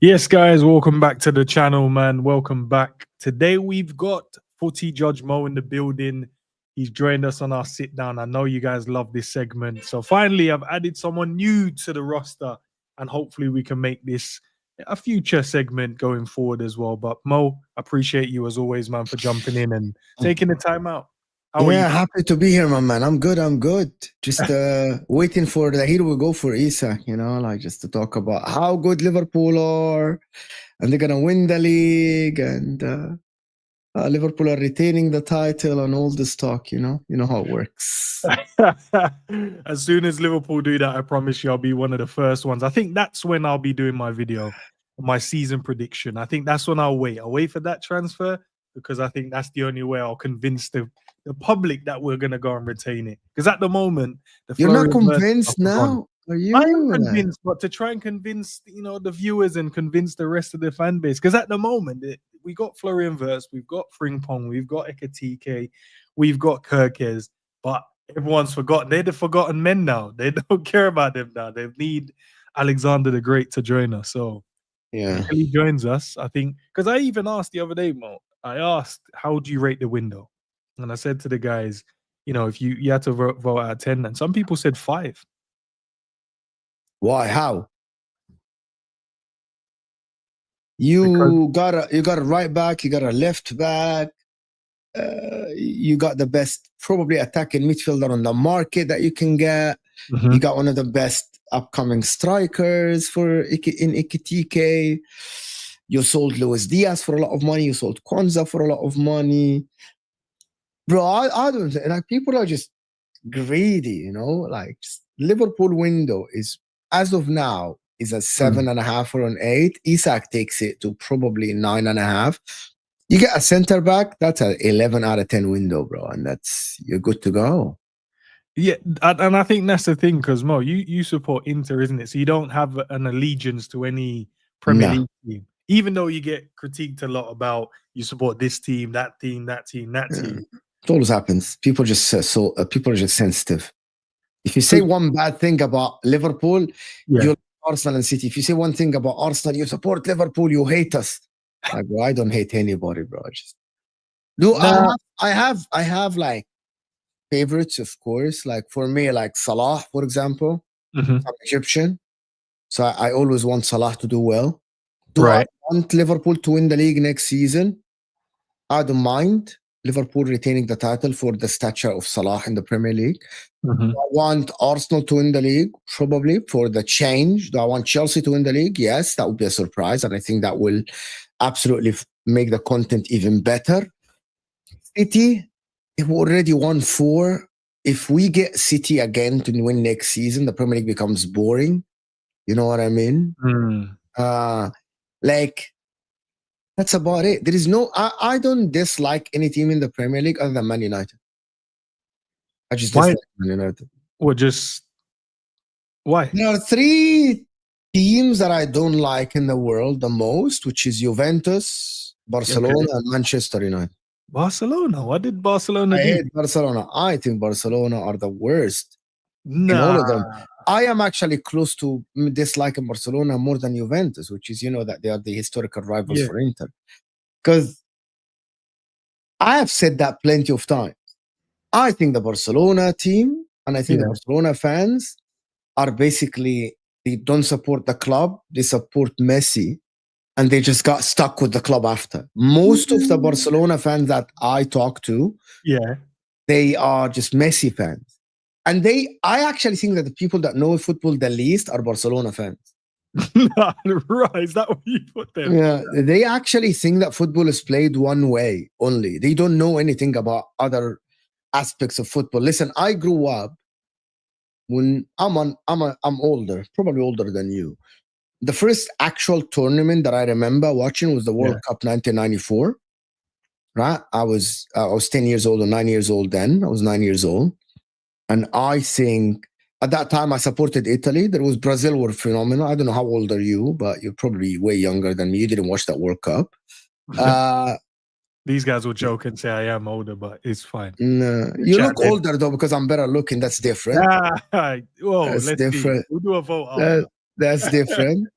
Yes, guys, welcome back to the channel, man. Welcome back. Today we've got Footy Judge Mo in the building. He's joined us on our sit down. I know you guys love this segment. So finally, I've added someone new to the roster, and hopefully we can make this a future segment going forward as well. But Mo, appreciate you as always, man, for jumping in and taking the time out. How are you? Yeah, happy to be here, my man. I'm good. I'm good. Just waiting for the here we go for Isak, like just to talk about how good Liverpool are, and they're gonna win the league, and Liverpool are retaining the title, and all this talk. You know how it works. As soon as Liverpool do that, I promise you I'll be one of the first ones. I think that's when I'll be doing my video, my season prediction. I think that's when I'll wait. I'll wait for that transfer because I think that's the only way I'll convince the public that we're gonna go and retain it. Because at the moment, the You're not Florian Wirtz convinced stuff are gone. now, are I am you? convinced, but to try and convince the viewers and convince the rest of the fan base, because at the moment we got Florian Wirtz, we've got Frimpong, we've got Ekatike, we've got Kirkes, but everyone's forgotten. They're the forgotten men now. They don't care about them now. They need Alexander the Great to join us. So Yeah. until he joins us, I think, because I even asked the other day, Mo, I asked, how do you rate the window? And I said to the guys, if you had to vote out of 10, and some people said 5. Why? How? Because You got a right back. You got a left back. You got the best probably attacking midfielder on the market that you can get. You got one of the best upcoming strikers in Ikitike. You sold Luis Diaz for a lot of money. You sold Kwanzaa for a lot of money. Bro, I don't like, people are just greedy, like Liverpool window is, as of now, is a 7.5 or an 8. Isak takes it to probably 9.5. You get a center back, that's an 11 out of 10 window, bro, and you're good to go. Yeah, and I think that's the thing, because Mo, you support Inter, isn't it? So you don't have an allegiance to any Premier League team, even though you get critiqued a lot about you support this team, that team, that team, that team. It always happens. People people are just sensitive. If you say one bad thing about Liverpool, you like Arsenal and City. If you say one thing about Arsenal, you support Liverpool, you hate us. Like, bro, I don't hate anybody, bro. I have like favorites, of course. Like for me, like Salah, for example. I'm Egyptian, so I always want Salah to do well. Do I want Liverpool to win the league next season? I don't mind Liverpool retaining the title for the stature of Salah in the Premier League. Do I want Arsenal to win the league? Probably for the change. Do I want Chelsea to win the league? Yes, that would be a surprise, and I think that will absolutely make the content even better. City, if we already won 4, if we get City again to win next season, the Premier League becomes boring. You know what I mean? Like, that's about it. There is I don't dislike any team in the Premier League other than Man United. I just dislike Man United. Or just why? There are 3 teams that I don't like in the world the most, which is Juventus, Barcelona, and Manchester United. Barcelona? What did Barcelona do? I hate Barcelona. I think Barcelona are the worst in all of them. I am actually close to disliking Barcelona more than Juventus, which is, that they are the historical rivals for Inter. Because I have said that plenty of times. I think the Barcelona team, and I think the Barcelona fans are basically, they don't support the club, they support Messi, and they just got stuck with the club after. Most of the Barcelona fans that I talk to, they are just Messi fans. And I actually think that the people that know football the least are Barcelona fans. Right, is that what you put there? Yeah, they actually think that football is played one way only. They don't know anything about other aspects of football. Listen, I grew up when I'm older, probably older than you. The first actual tournament that I remember watching was the World Cup 1994. Right, I was 10 years old or 9 years old then. I was 9 years old, and I think at that time I supported Italy. There was Brazil were phenomenal. I don't know how old are you, but you're probably way younger than me. You didn't watch that World Cup. These guys will joke and say I am older, but it's fine. No, you look older though because I'm better looking. That's different. Whoa, that's different. See. We'll do a vote after. That's different.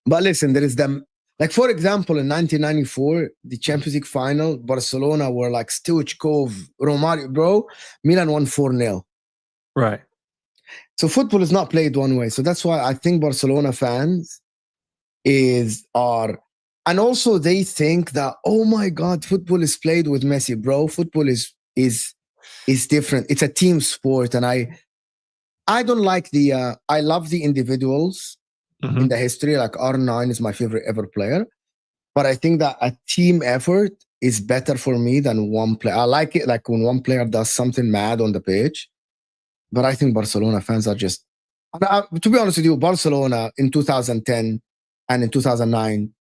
But listen, there is them. Like, for example, in 1994, the Champions League final, Barcelona were like Stoichkov, Romario, bro. Milan won 4-0. Right. So football is not played one way. So that's why I think Barcelona fans are, and also they think that, oh my God, football is played with Messi, bro. Football is different. It's a team sport, and I don't like the. I love the individuals in the history. Like R9 is my favorite ever player, but I think that a team effort is better for me than one player. I like it like when one player does something mad on the pitch, but I think Barcelona fans are just. To be honest with you, Barcelona in 2010 and in 2009,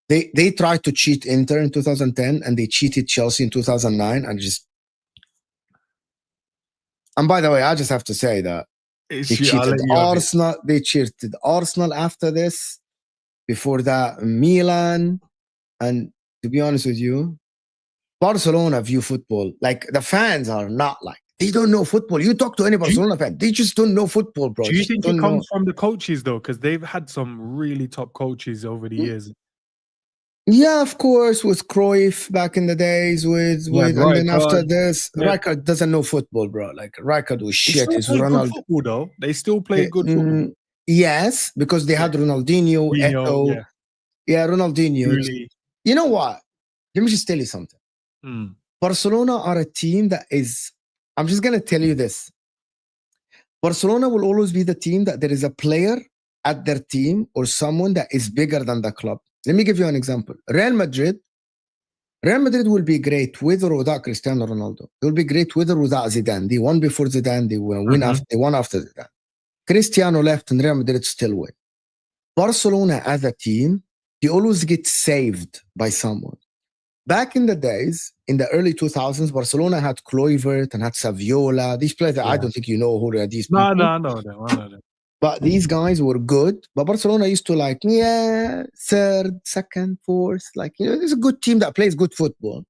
they tried to cheat Inter in 2010 and they cheated Chelsea in 2009, and just. And by the way, I just have to say that they cheated Arsenal. They cheated Arsenal after this. Before that, Milan. And to be honest with you, Barcelona view football like the fans are not like, they don't know football. You talk to any Barcelona fan, they just don't know football, bro. Do you think it comes from the coaches though? Because they've had some really top coaches over the years. Yeah, of course, with Cruyff back in the days, with and then after this, Rijkaard doesn't know football, bro. Like Rijkaard was shit. He's Ronaldo. Football though. They still play good football. Yes, because they had Ronaldinho, Eto'o. Yeah, Ronaldinho. Really? You know what? Let me just tell you something. Barcelona are a team that is, I'm just going to tell you this. Barcelona will always be the team that there is a player at their team or someone that is bigger than the club. Let me give you an example. Real Madrid will be great with or without Cristiano Ronaldo. They will be great with or without Zidane. They won before Zidane. They won after Zidane. Cristiano left and Real Madrid still win. Barcelona as a team, they always get saved by someone. Back in the days, in the early 2000s, Barcelona had Kluivert and had Saviola. These players that I don't think you know who are these people. No, I know them. But these guys were good. But Barcelona used to like, third, second, fourth. Like, it's a good team that plays good football.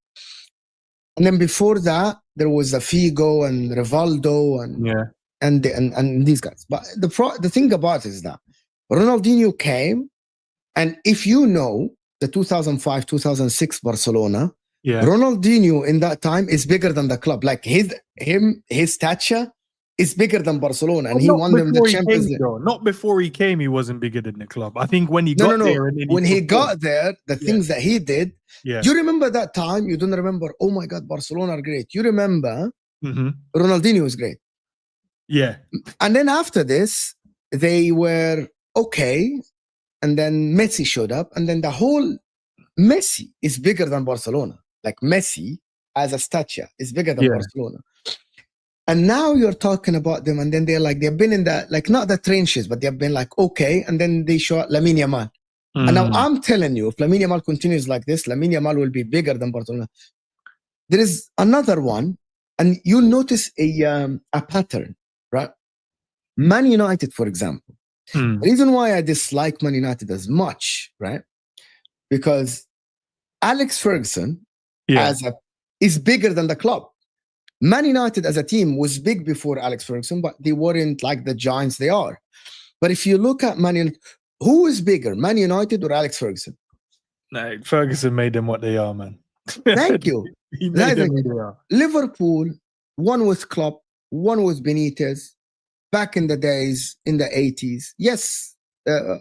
And then before that, there was a Figo and Rivaldo and these guys. But the thing about it is that Ronaldinho came, and if you know the 2005-2006 Barcelona, Ronaldinho in that time is bigger than the club. Like his stature is bigger than Barcelona, and he won them the Champions League. Not before he came, he wasn't bigger than the club. I think when he got there, and when he got there, the things that he did. Yeah. You remember that time? You don't remember? Oh my God, Barcelona are great. You remember? Ronaldinho was great. Yeah. And then after this, they were okay. And then Messi showed up. And then the whole Messi is bigger than Barcelona. Like Messi as a stature is bigger than Barcelona. And now you're talking about them. And then they're like, they've been in the, like, not the trenches, but they've been like, okay. And then they show Lamine Yamal. And now I'm telling you, if Lamine Yamal continues like this, Lamine Yamal will be bigger than Barcelona. There is another one. And you'll notice a pattern, right? Man United, for example. The reason why I dislike Man United as much, right? Because Alex Ferguson is bigger than the club. Man United as a team was big before Alex Ferguson, but they weren't like the giants they are. But if you look at Man United, who is bigger, Man United or Alex Ferguson? No, Ferguson made them what they are, man. Thank you. He made them what they are. Liverpool, one with Klopp, one with Benitez. Back in the days, in the 80s. Yes,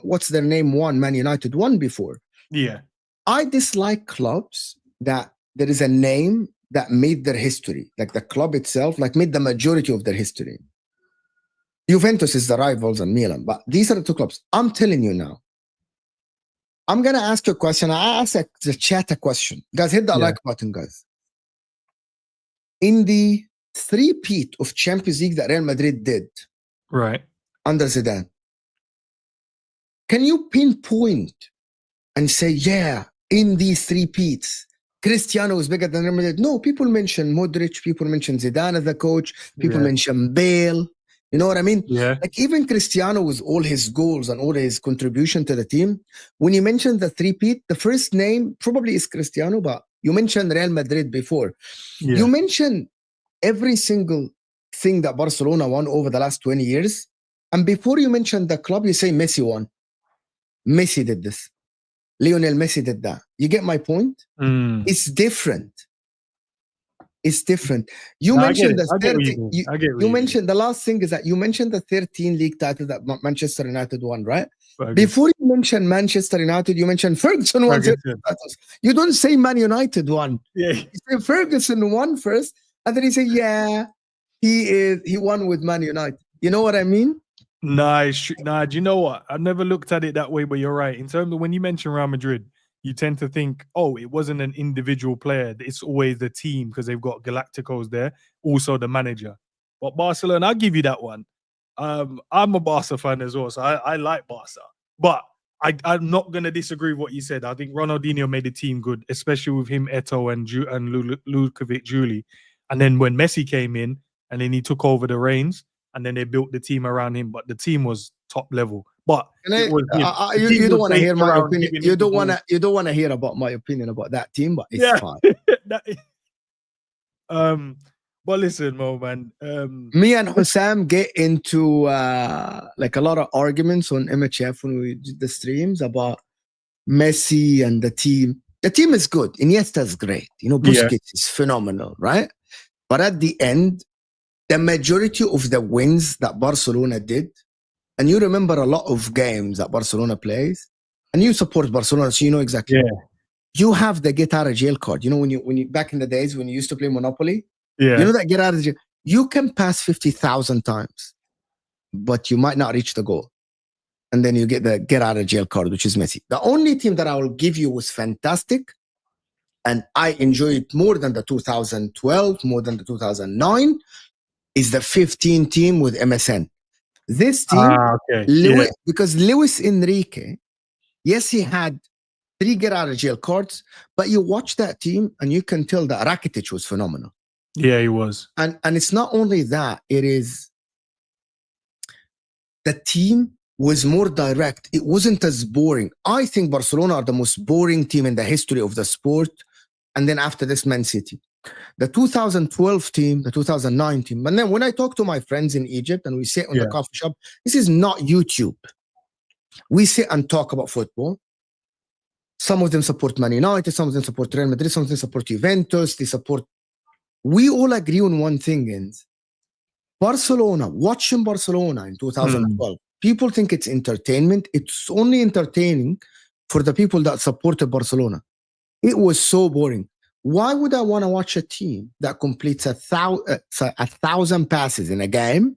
what's their name? Man United won before. Yeah. I dislike clubs that there is a name that made their history. Like the club itself, like made the majority of their history. Juventus is the rivals and Milan. But these are the two clubs. I'm telling you now. I'm going to ask you a question. I ask the chat a question. Guys, hit that like button, guys. In the three-peat of Champions League that Real Madrid did, right, under Zidane, can you pinpoint and say, in these three-peats, Cristiano is bigger than Real Madrid? No, people mention Modric, people mention Zidane as the coach, people mention Bale. You know what I mean? Yeah. Like even Cristiano with all his goals and all his contribution to the team, when you mention the three-peat, the first name probably is Cristiano, but you mentioned Real Madrid before. Yeah. You mentioned every single thing that Barcelona won over the last 20 years. And before you mention the club, you say Messi won. Messi did this. Lionel Messi did that. You get my point? It's different. It's different. You mentioned the 30. You mentioned the last thing is that you mentioned the 13 league title that Manchester United won, right? Before you mentioned Manchester United, you mentioned Ferguson won 13 titles. You don't say Man United won. Yeah. You say Ferguson won first, and then you say, yeah, he won with Man United. You know what I mean? Nah, do you know what? I've never looked at it that way, but you're right. In terms of when you mention Real Madrid, you tend to think, oh, it wasn't an individual player. It's always the team because they've got Galacticos there, also the manager. But Barcelona, I'll give you that one. I'm a Barca fan as well, so I like Barca. But I'm not going to disagree with what you said. I think Ronaldinho made the team good, especially with him, Eto'o, and Lukovic, Juli. And then when Messi came in, and then he took over the reins, and then they built the team around him. But the team was top level. But you don't want to hear my opinion. You don't want to hear about my opinion about that team, but it's fine. But listen, Mo, man. Me and Hussam get into like a lot of arguments on MHF when we did the streams about Messi and the team. The team is good. Iniesta's great. You know, Busquets is phenomenal, right? But at the end, the majority of the wins that Barcelona did, and you remember a lot of games that Barcelona plays, and you support Barcelona, so you know exactly. Yeah. You have the get out of jail card. You know, when you back in the days when you used to play Monopoly, you know that get out of jail. You can pass 50,000 times, but you might not reach the goal. And then you get the get out of jail card, which is Messi. The only team that I will give you was fantastic, and I enjoy it more than the 2012, more than the 2009, is the 15 team with MSN. This team, because Luis Enrique, yes, he had 3 get out of jail cards, but you watch that team and you can tell that Rakitic was phenomenal. Yeah, he was. And it's not only that, it is the team was more direct. It wasn't as boring. I think Barcelona are the most boring team in the history of the sport. And then after this, Man City. The 2012 team, the 2009 team. And then when I talk to my friends in Egypt and we sit on the coffee shop, this is not YouTube. We sit and talk about football. Some of them support Man United, some of them support Real Madrid, some of them support Juventus, we all agree on one thing, is Barcelona, watching Barcelona in 2012, people think it's entertainment. It's only entertaining for the people that supported Barcelona. It was so boring. Why would I want to watch a team that completes 1,000 passes in a game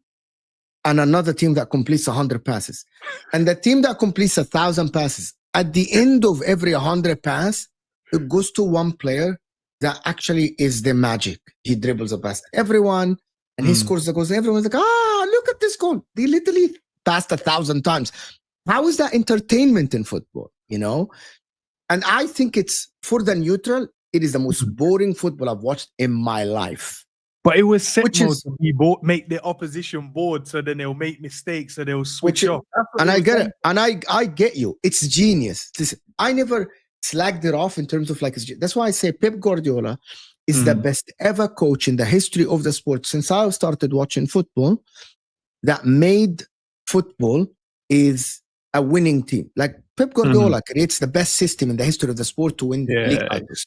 and another team that completes 100 passes? And the team that completes 1,000 passes, at the end of every 100 pass, it goes to one player that actually is the magic. He dribbles past everyone and he scores the goals. And everyone's like, look at this goal. They literally passed 1,000 times. How is that entertainment in football? You know? And I think it's, for the neutral, it is the most boring football I've watched in my life. But it was set to be make the opposition bored, so then they'll make mistakes, so they'll switch off. And I get it. And I get you. It's genius. I never slagged it off in terms of like, that's why I say Pep Guardiola is the best ever coach in the history of the sport since I started watching football, that made football is a winning team. Like Pep Guardiola creates the best system in the history of the sport to win league titles.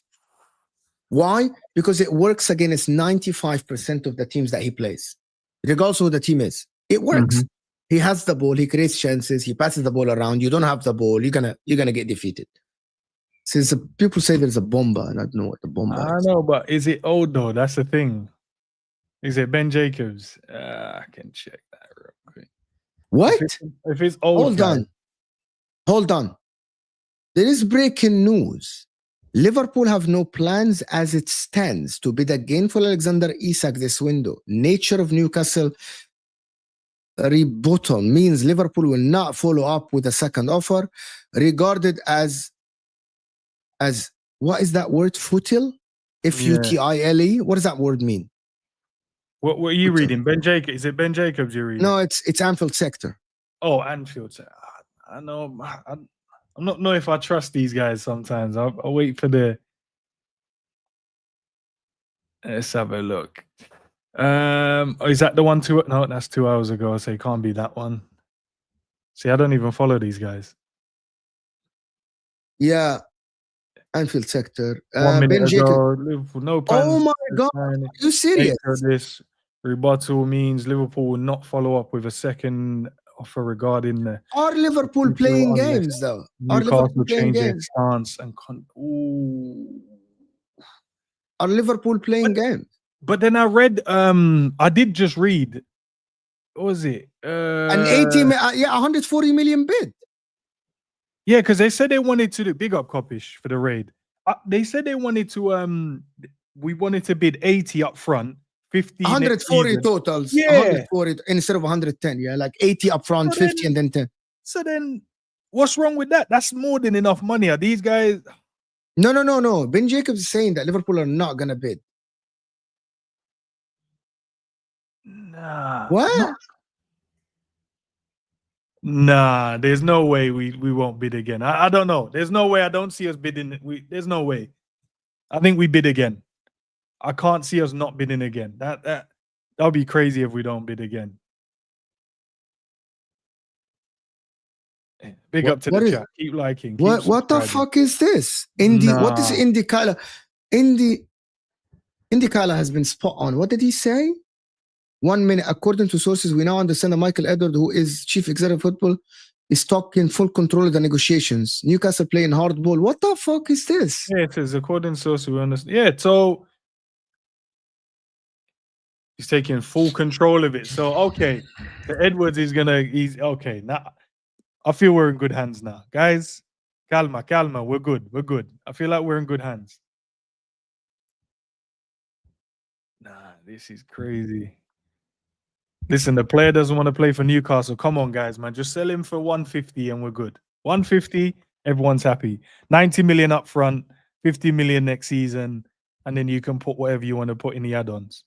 Why? Because it works against 95% of the teams that he plays, regardless of who the team is. It works. He has the ball, he creates chances, he passes the ball around. You don't have the ball, you're gonna get defeated. Since people say there's a Bomba, and I don't know what the Bomba is. I know, but is it old though? That's the thing. Is it Ben Jacobs? I can check that real quick. What? If it's old, Hold on. There is breaking news. Liverpool have no plans as it stands to bid again for Alexander Isak this window. Nature of Newcastle rebuttal means Liverpool will not follow up with a second offer, regarded as what is that word? Futile? F-U-T-I-L-E? What does that word mean? What are you reading? Ben Jacobs? Is it Ben Jacobs you're reading? No, it's Anfield sector. Oh, Anfield. I know. I'm not know if I trust these guys sometimes. I'll wait for the. Let's have a look. Is that the one? No, that's 2 hours ago. So it can't be that one. See, I don't even follow these guys. Yeah, Anfield sector. 1 minute Ben Jacob. ago, Liverpool, no Oh plans. my God. Sign Are you serious? nature this rebuttal means Liverpool will not follow up with a second offer regarding the Are Liverpool playing unless games though? Are Newcastle Liverpool playing change their games? stance and Ooh. Are Liverpool playing games? But then I read, I did just read, what was it? An 140 million bid. Yeah, because they said they wanted to do big up Copish for the raid. They said they wanted to we wanted to bid 80 up front, 50 140 totals. Yeah. 140 instead of 110. Yeah, like 80 up front, So 50 then- and then 10. So then what's wrong with that? That's more than enough money. Are these guys? No. Ben Jacobs is saying that Liverpool are not gonna bid. Nah. What? Nah, there's no way we won't bid again. I don't know. There's no way. I don't see us bidding. There's no way. I think we bid again. I can't see us not bidding again. That would be crazy if we don't bid again. Big up to the chat. Keep liking. What the fuck is this? What is Indy Kyla? Indy Kyla has been spot on. What did he say? 1 minute. According to sources, we now understand that Michael Edward, who is chief executive of football, is talking full control of the negotiations. Newcastle playing hardball. What the fuck is this? Yeah, it is. According to sources, we understand. Yeah, so he's taking full control of it. So okay, the Edwards he's okay. Now I feel we're in good hands now. Guys, calma. We're good. I feel like we're in good hands. Nah, this is crazy. Listen, the player doesn't want to play for Newcastle. Come on, guys, man. Just sell him for 150 and we're good. 150, everyone's happy. 90 million up front, 50 million next season, and then you can put whatever you want to put in the add-ons.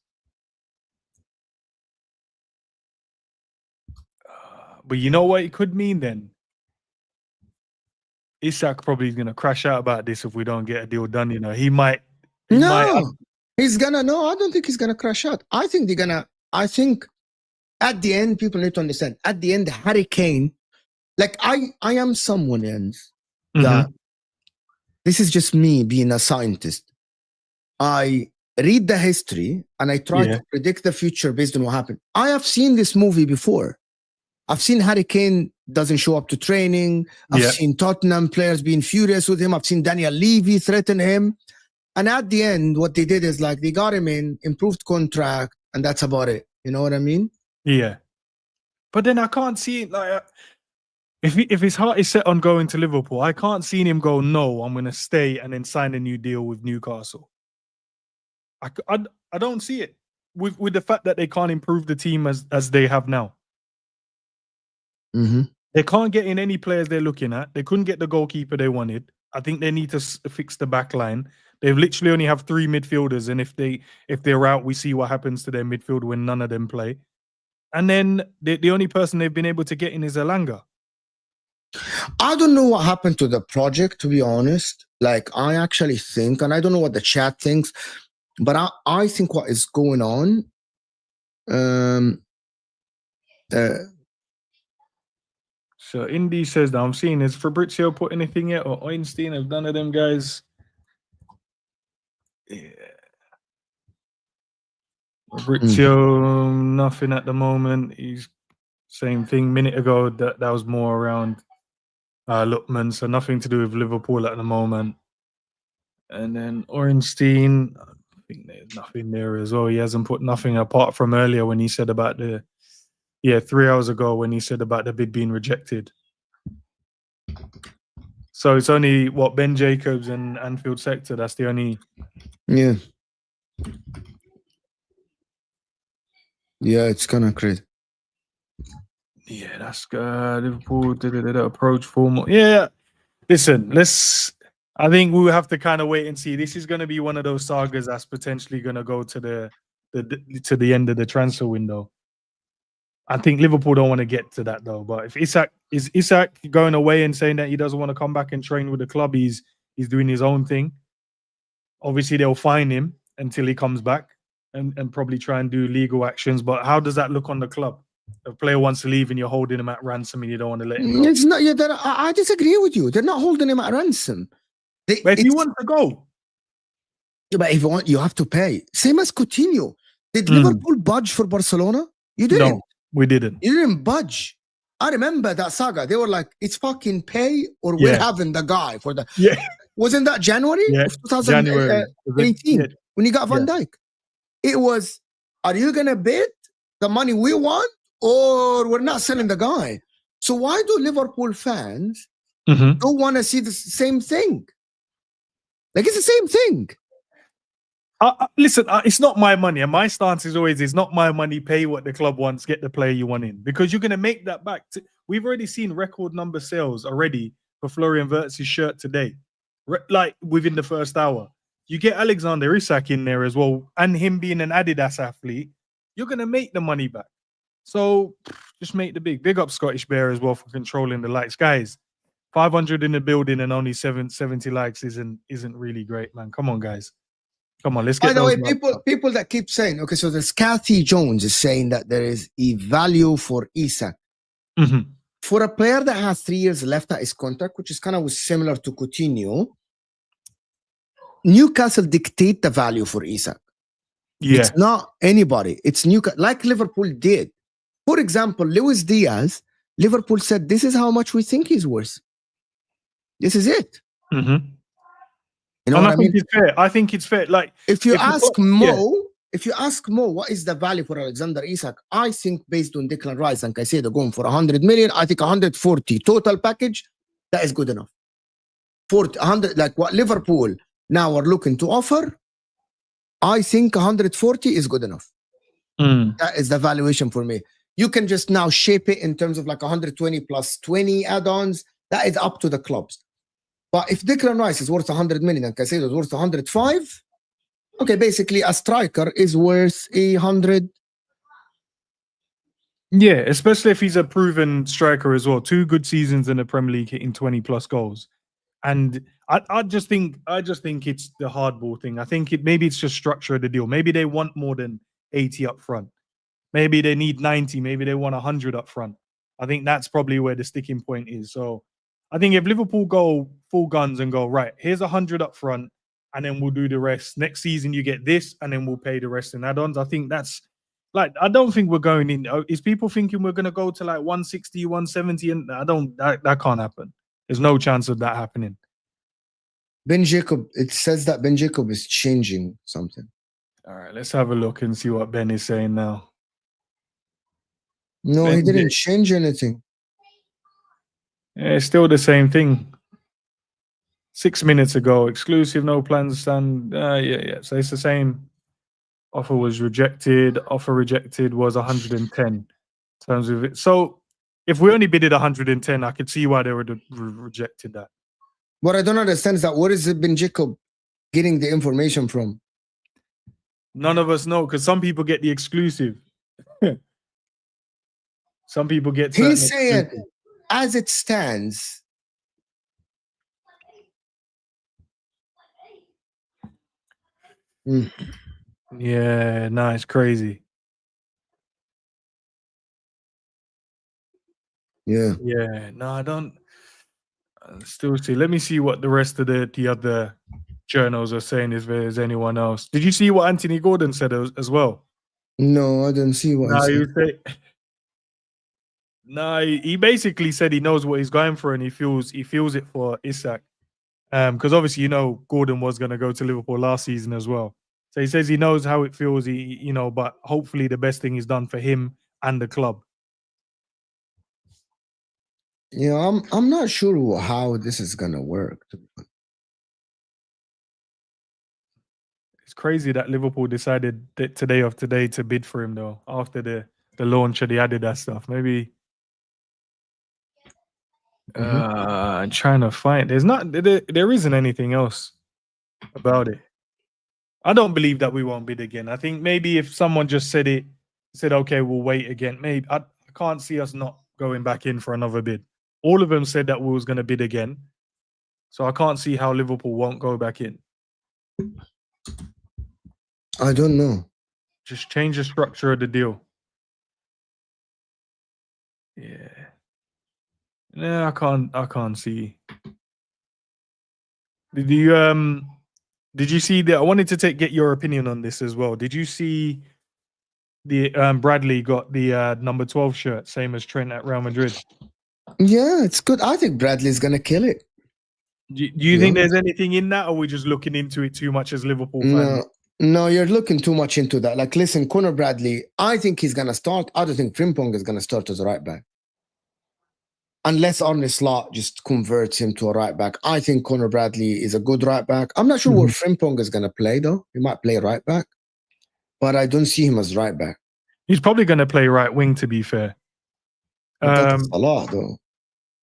But you know what it could mean then? Isak probably is going to crash out about this if we don't get a deal done. You know, he might. He's gonna. No, I don't think he's gonna crash out. I think I think at the end, people need to understand. At the end, Harry Kane, like I am someone else that this is just me being a scientist. I read the history and I try to predict the future based on what happened. I have seen this movie before. I've seen Harry Kane doesn't show up to training. I've seen Tottenham players being furious with him. I've seen Daniel Levy threaten him. And at the end, what they did is like they got him in, improved contract, and that's about it. You know what I mean? Yeah. But then I can't see it like if his heart is set on going to Liverpool, I can't see him go, no, I'm going to stay and then sign a new deal with Newcastle. I don't see it with the fact that they can't improve the team as they have now. Mm-hmm. They can't get in any players they're looking at. They couldn't get the goalkeeper they wanted. I think they need to fix the back line. They've literally only have 3 midfielders, and if they're out, we see what happens to their midfield when none of them play. And then the only person they've been able to get in is Elanga. I don't know what happened to the project, to be honest. Like, I actually think, and I don't know what the chat thinks, but I think what is going on. So Indy says that I'm seeing, is Fabrizio put anything yet, or Ornstein? Have none of them guys? Yeah. Fabrizio, nothing at the moment. He's same thing. Minute ago, that was more around Lookman, so nothing to do with Liverpool at the moment. And then Ornstein, I think there's nothing there as well. He hasn't put nothing apart from earlier when he said about 3 hours ago when he said about the bid being rejected. So it's only Ben Jacobs and Anfield sector. That's the only. Yeah. Yeah, it's kind of crazy. Yeah, that's Liverpool approach formal. Yeah, listen, I think we will have to kind of wait and see. This is going to be one of those sagas that's potentially going to go to the end of the transfer window. I think Liverpool don't want to get to that though. But if Isak going away and saying that he doesn't want to come back and train with the club, he's doing his own thing. Obviously, they'll fine him until he comes back and probably try and do legal actions. But how does that look on the club? A player wants to leave and you're holding him at ransom and you don't want to let him go. It's not. Yeah, I disagree with you. They're not holding him at ransom. But if you want to go, but if you want, you have to pay. Same as Coutinho. Did Liverpool budge for Barcelona? You didn't. No, we didn't. You didn't budge. I remember that saga. They were like, "It's fucking pay or we're having the guy for the." Yeah. Wasn't that January of 2018 when you got Van Dijk? It was, are you gonna bid the money we want or we're not selling the guy? So why do Liverpool fans don't want to see the same thing? Like, it's the same thing. Listen, it's not my money, and my stance is always, it's not my money. Pay what the club wants, get the player you want in, because you're going to make that back. We've already seen record number sales already for Florian Wirtz's shirt today, like within the first hour. You get Alexander Isak in there as well, and him being an Adidas athlete, you're going to make the money back. So just make the big up Scottish Bear as well for controlling the likes, guys. 500 in the building and only 70 likes isn't really great, man. Come on, guys. Come on, let's get. By the way, people that keep saying, okay, so this Kathy Jones is saying that there is a value for Isak. For a player that has 3 years left at his contract, which is kind of similar to Coutinho, Newcastle dictate the value for Isak. Yeah. It's not anybody. It's Newcastle, like Liverpool did. For example, Luis Diaz, Liverpool said, this is how much we think he's worth. This is it. You know what I mean? It's fair. I think it's fair. Like, if you ask Mo, what is the value for Alexander Isak? I think based on Declan Rice and Caicedo going for 100 million, I think 140 total package, that is good enough. 100, like what Liverpool now are looking to offer, I think 140 is good enough. That is the valuation for me. You can just now shape it in terms of like 120 plus 20 add-ons. That is up to the clubs. But if Declan Rice is worth 100 million and Caicedo is worth 105, okay, basically a striker is worth 100. Yeah, especially if he's a proven striker as well. 2 good seasons in the Premier League, hitting 20 plus goals. And I just think it's the hardball thing. I think maybe it's just structure of the deal. Maybe they want more than 80 up front. Maybe they need 90. Maybe they want 100 up front. I think that's probably where the sticking point is. So I think if Liverpool go full guns and go, right, here's 100 up front, and then we'll do the rest. Next season, you get this, and then we'll pay the rest in add-ons. I think that's, like, I don't think we're going in. Is people thinking we're going to go to like 160, 170? And that can't happen. There's no chance of that happening. Ben Jacob, it says that Ben Jacob is changing something. All right, let's have a look and see what Ben is saying now. No, he didn't change anything. Yeah, it's still the same thing. 6 minutes ago, exclusive, no plans stand. Yeah. So it's the same. Offer was rejected. Offer rejected was 110 in terms of it. So if we only bidded 110, I could see why they would have rejected that. What I don't understand is that where is Ben Jacob getting the information from? None of us know, because some people get the exclusive. Some people get. He's saying, as it stands. Yeah, no, it's crazy. Yeah. No, I don't. Still see. Let me see what the rest of the other journals are saying. If there's anyone else, did you see what Anthony Gordon said as well? No, I didn't see what. He basically said he knows what he's going for and he feels it for Isak. Because obviously, Gordon was going to go to Liverpool last season as well. So he says he knows how it feels. But hopefully the best thing is done for him and the club. Yeah, I'm not sure how this is gonna work. It's crazy that Liverpool decided that today to bid for him though, after the launch of the Adidas stuff. Maybe I'm trying to find. There isn't anything else about it. I don't believe that we won't bid again. I think maybe if someone just said okay, we'll wait again. Maybe I can't see us not going back in for another bid. All of them said that we was going to bid again. So I can't see how Liverpool won't go back in. I don't know. Just change the structure of the deal. Yeah, I can't see. Did you see that? I wanted to get your opinion on this as well. Did you see the Bradley got the number 12 shirt, same as Trent at Real Madrid? Yeah, it's good. I think Bradley's gonna kill it. Do you think there's anything in that, or are we just looking into it too much as Liverpool fans? No, you're looking too much into that. Like, listen, Conor Bradley, I think he's gonna start. I don't think Frimpong is gonna start as a right back. Unless Arne Slot just converts him to a right back. I think Conor Bradley is a good right back. I'm not sure where Frimpong is going to play, though. He might play right back, but I don't see him as right back. He's probably going to play right wing, to be fair. That's a lot, though.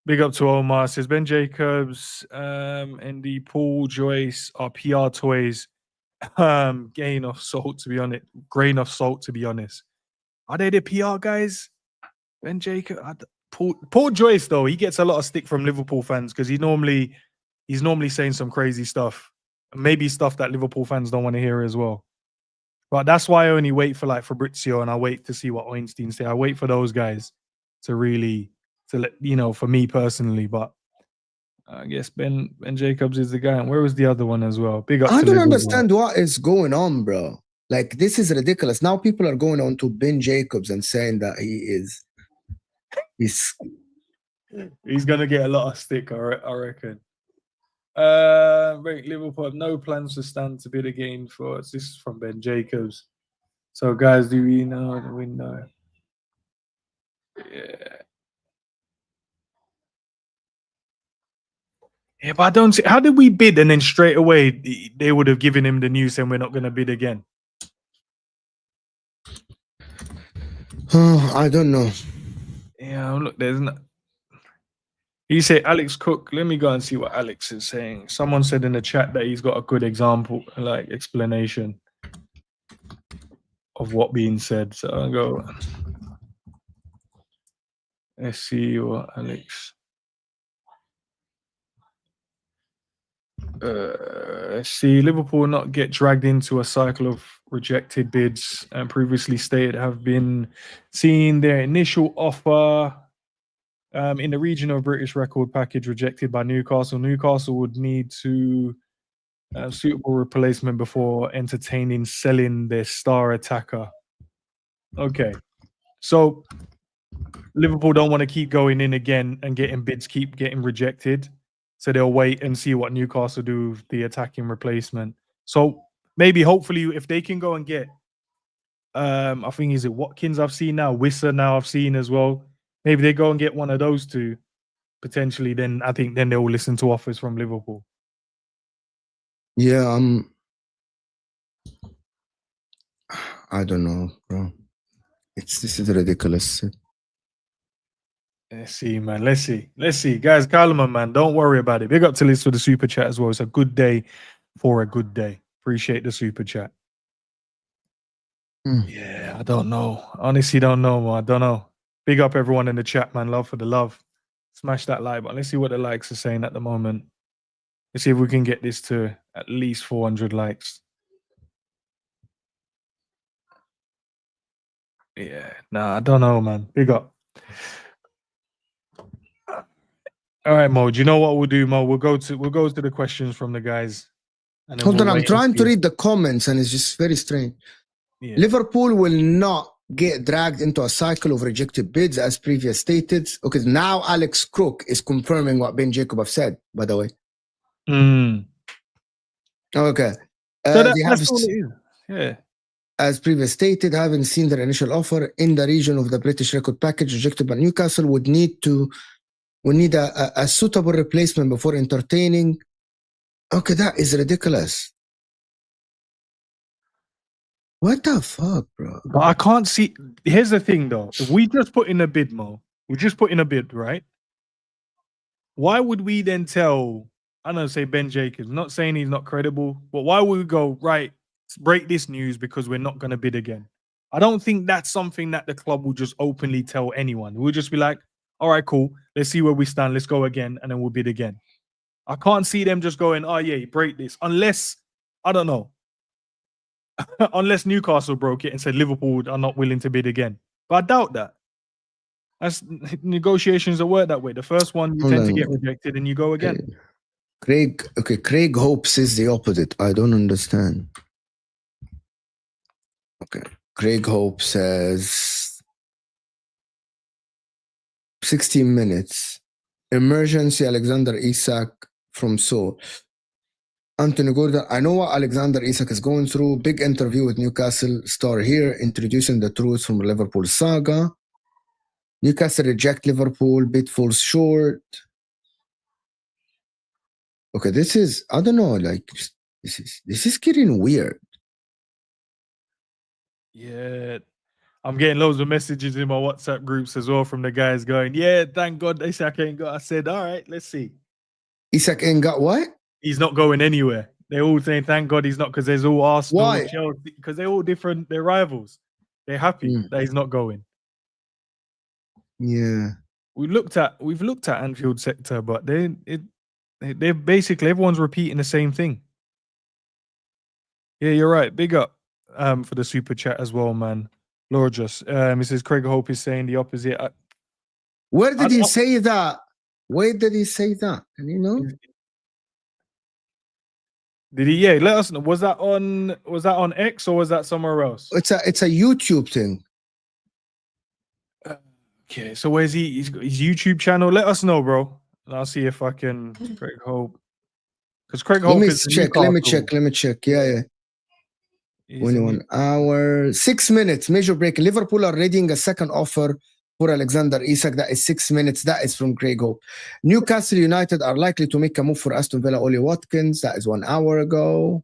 Big up to Omar. Says Ben Jacobs and the Paul Joyce are PR toys. Grain of salt, to be honest. Are they the PR guys? Ben Jacobs? Paul Joyce, though, he gets a lot of stick from Liverpool fans because he's normally saying some crazy stuff, maybe stuff that Liverpool fans don't want to hear as well. But that's why I only wait for like Fabrizio, and I wait to see what Ornstein say. I wait for those guys to let for me personally. But I guess Ben Jacobs is the guy. And where was the other one as well? Big up. I don't understand what is going on, bro. Like, this is ridiculous. Now people are going on to Ben Jacobs and saying that he's gonna get a lot of stick, I reckon. Liverpool have no plans to stand to bid again for us. This is from Ben Jacobs. So, guys, do we know the window? Yeah, but I don't see. How did we bid and then straight away they would have given him the news saying we're not going to bid again? I don't know. Yeah, look, there's not. You say Alex Cook. Let me go and see what Alex is saying. Someone said in the chat that he's got a good example, like explanation of what being said. So I'll go. Let's see what Alex. Let's see. Liverpool will not get dragged into a cycle of rejected bids and previously stated have been seeing their initial offer in the region of British record package rejected by Newcastle. Newcastle would need to suitable replacement before entertaining selling their star attacker. Okay, so Liverpool don't want to keep going in again and getting bids keep getting rejected, so they'll wait and see what Newcastle do with the attacking replacement. So maybe, hopefully, if they can go and get, I think is it Watkins I've seen now, Wissa now I've seen as well. Maybe they go and get one of those two potentially. Then I think then they'll listen to offers from Liverpool. Yeah, I don't know, bro. This is ridiculous. Let's see, man. Let's see. Guys, Kalman, man, don't worry about it. Big up to Liz for the super chat as well. It's a good day for a good day. Appreciate the super chat. Yeah, I don't know. Honestly, don't know, man. I don't know. Big up everyone in the chat, man. Love for the love. Smash that like button. Let's see what the likes are saying at the moment. Let's see if we can get this to at least 400 likes. Yeah, nah, I don't know, man. Big up. All right, Mo. Do you know what we'll do, Mo? We'll go to the questions from the guys. And hold on, I'm trying to read the comments, and it's just very strange. Yeah. Liverpool will not get dragged into a cycle of rejected bids, as previous stated. Okay, now Alex Crook is confirming what Ben Jacob have said, by the way. Okay. So that's all it is. Yeah. As previous stated, having seen their initial offer in the region of the British record package rejected by Newcastle, would need a suitable replacement before entertaining. Okay, that is ridiculous. What the fuck, bro? But I can't see. Here's the thing, though. If we just put in a bid, Mo, we just put in a bid, right? Why would we then tell, I don't know, say Ben Jacobs, not saying he's not credible, but why would we go, right, break this news because we're not going to bid again? I don't think that's something that the club will just openly tell anyone. We'll just be like, all right, cool. Let's see where we stand. Let's go again. And then we'll bid again. I can't see them just going, oh, yeah, break this. Unless, I don't know. Unless Newcastle broke it and said Liverpool are not willing to bid again. But I doubt that. That's negotiations that work that way. The first one you tend to get rejected and you go again. Craig Hope says the opposite. I don't understand. Okay. Craig Hope says 16 minutes. Emergency Alexander Isak from Seoul. Anthony Gordon, I know what Alexander Isak is going through. Big interview with Newcastle star here, introducing the truth from Liverpool saga. Newcastle reject Liverpool, bid falls short. Okay, this is, I don't know, like, this is getting weird. Yeah. I'm getting loads of messages in my WhatsApp groups as well from the guys going, yeah, thank God Isak ain't got. I said, all right, let's see. Isak ain't got what? He's not going anywhere. They're all saying, thank God he's not, because there's all Arsenal, Why? Chelsea, because they're all different. They're rivals. They're happy that he's not going. Yeah. We've looked at Anfield sector, but they're basically everyone's repeating the same thing. Yeah, you're right. Big up for the super chat as well, man. Laura just Mrs. Craig Hope is saying the opposite. Where did he say that? Where did he say that? Can you know? Did he? Yeah, let us know. Was that on X or was that somewhere else? It's a YouTube thing. Okay, so where's his YouTube channel? Let us know, bro. And I'll see if I can. Craig Hope, because Craig Hope is check. Let me check. Yeah. 21 hours, 6 minutes. Major break. Liverpool are readying a second offer for Alexander Isak. That is 6 minutes. That is from Craig Hope. Newcastle United are likely to make a move for Aston Villa Ollie Watkins. That is 1 hour ago.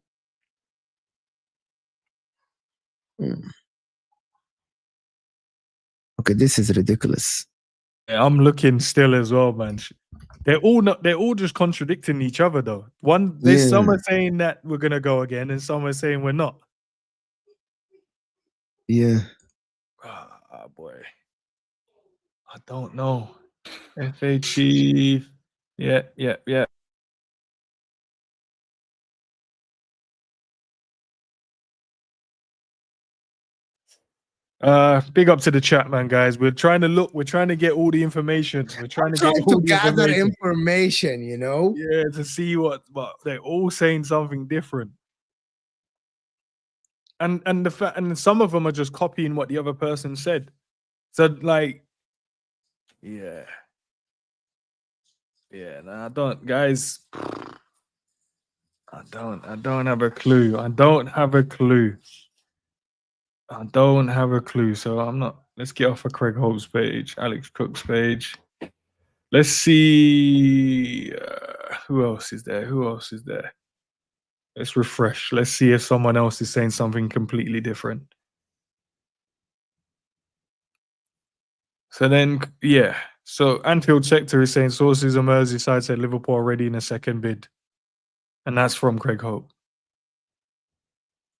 Okay, this is ridiculous. Yeah, I'm looking still as well, man. They're all just contradicting each other though. Some are saying that we're gonna go again, and some are saying we're not. Yeah. Oh boy. I don't know. FA chief. Yeah. Big up to the chat, man, guys. We're trying to get all the information. We're trying to gather information, you know? Yeah, to see what they're all saying something different. And some of them are just copying what the other person said. So like, yeah. No, I don't, guys. I don't have a clue. I don't have a clue. So I'm not. Let's get off of Craig Hope's page, Alex Cook's page. Let's see who else is there. Let's refresh. Let's see if someone else is saying something completely different. So then, yeah. So Anfield sector is saying sources on Merseyside said Liverpool already in a second bid, and that's from Craig Hope.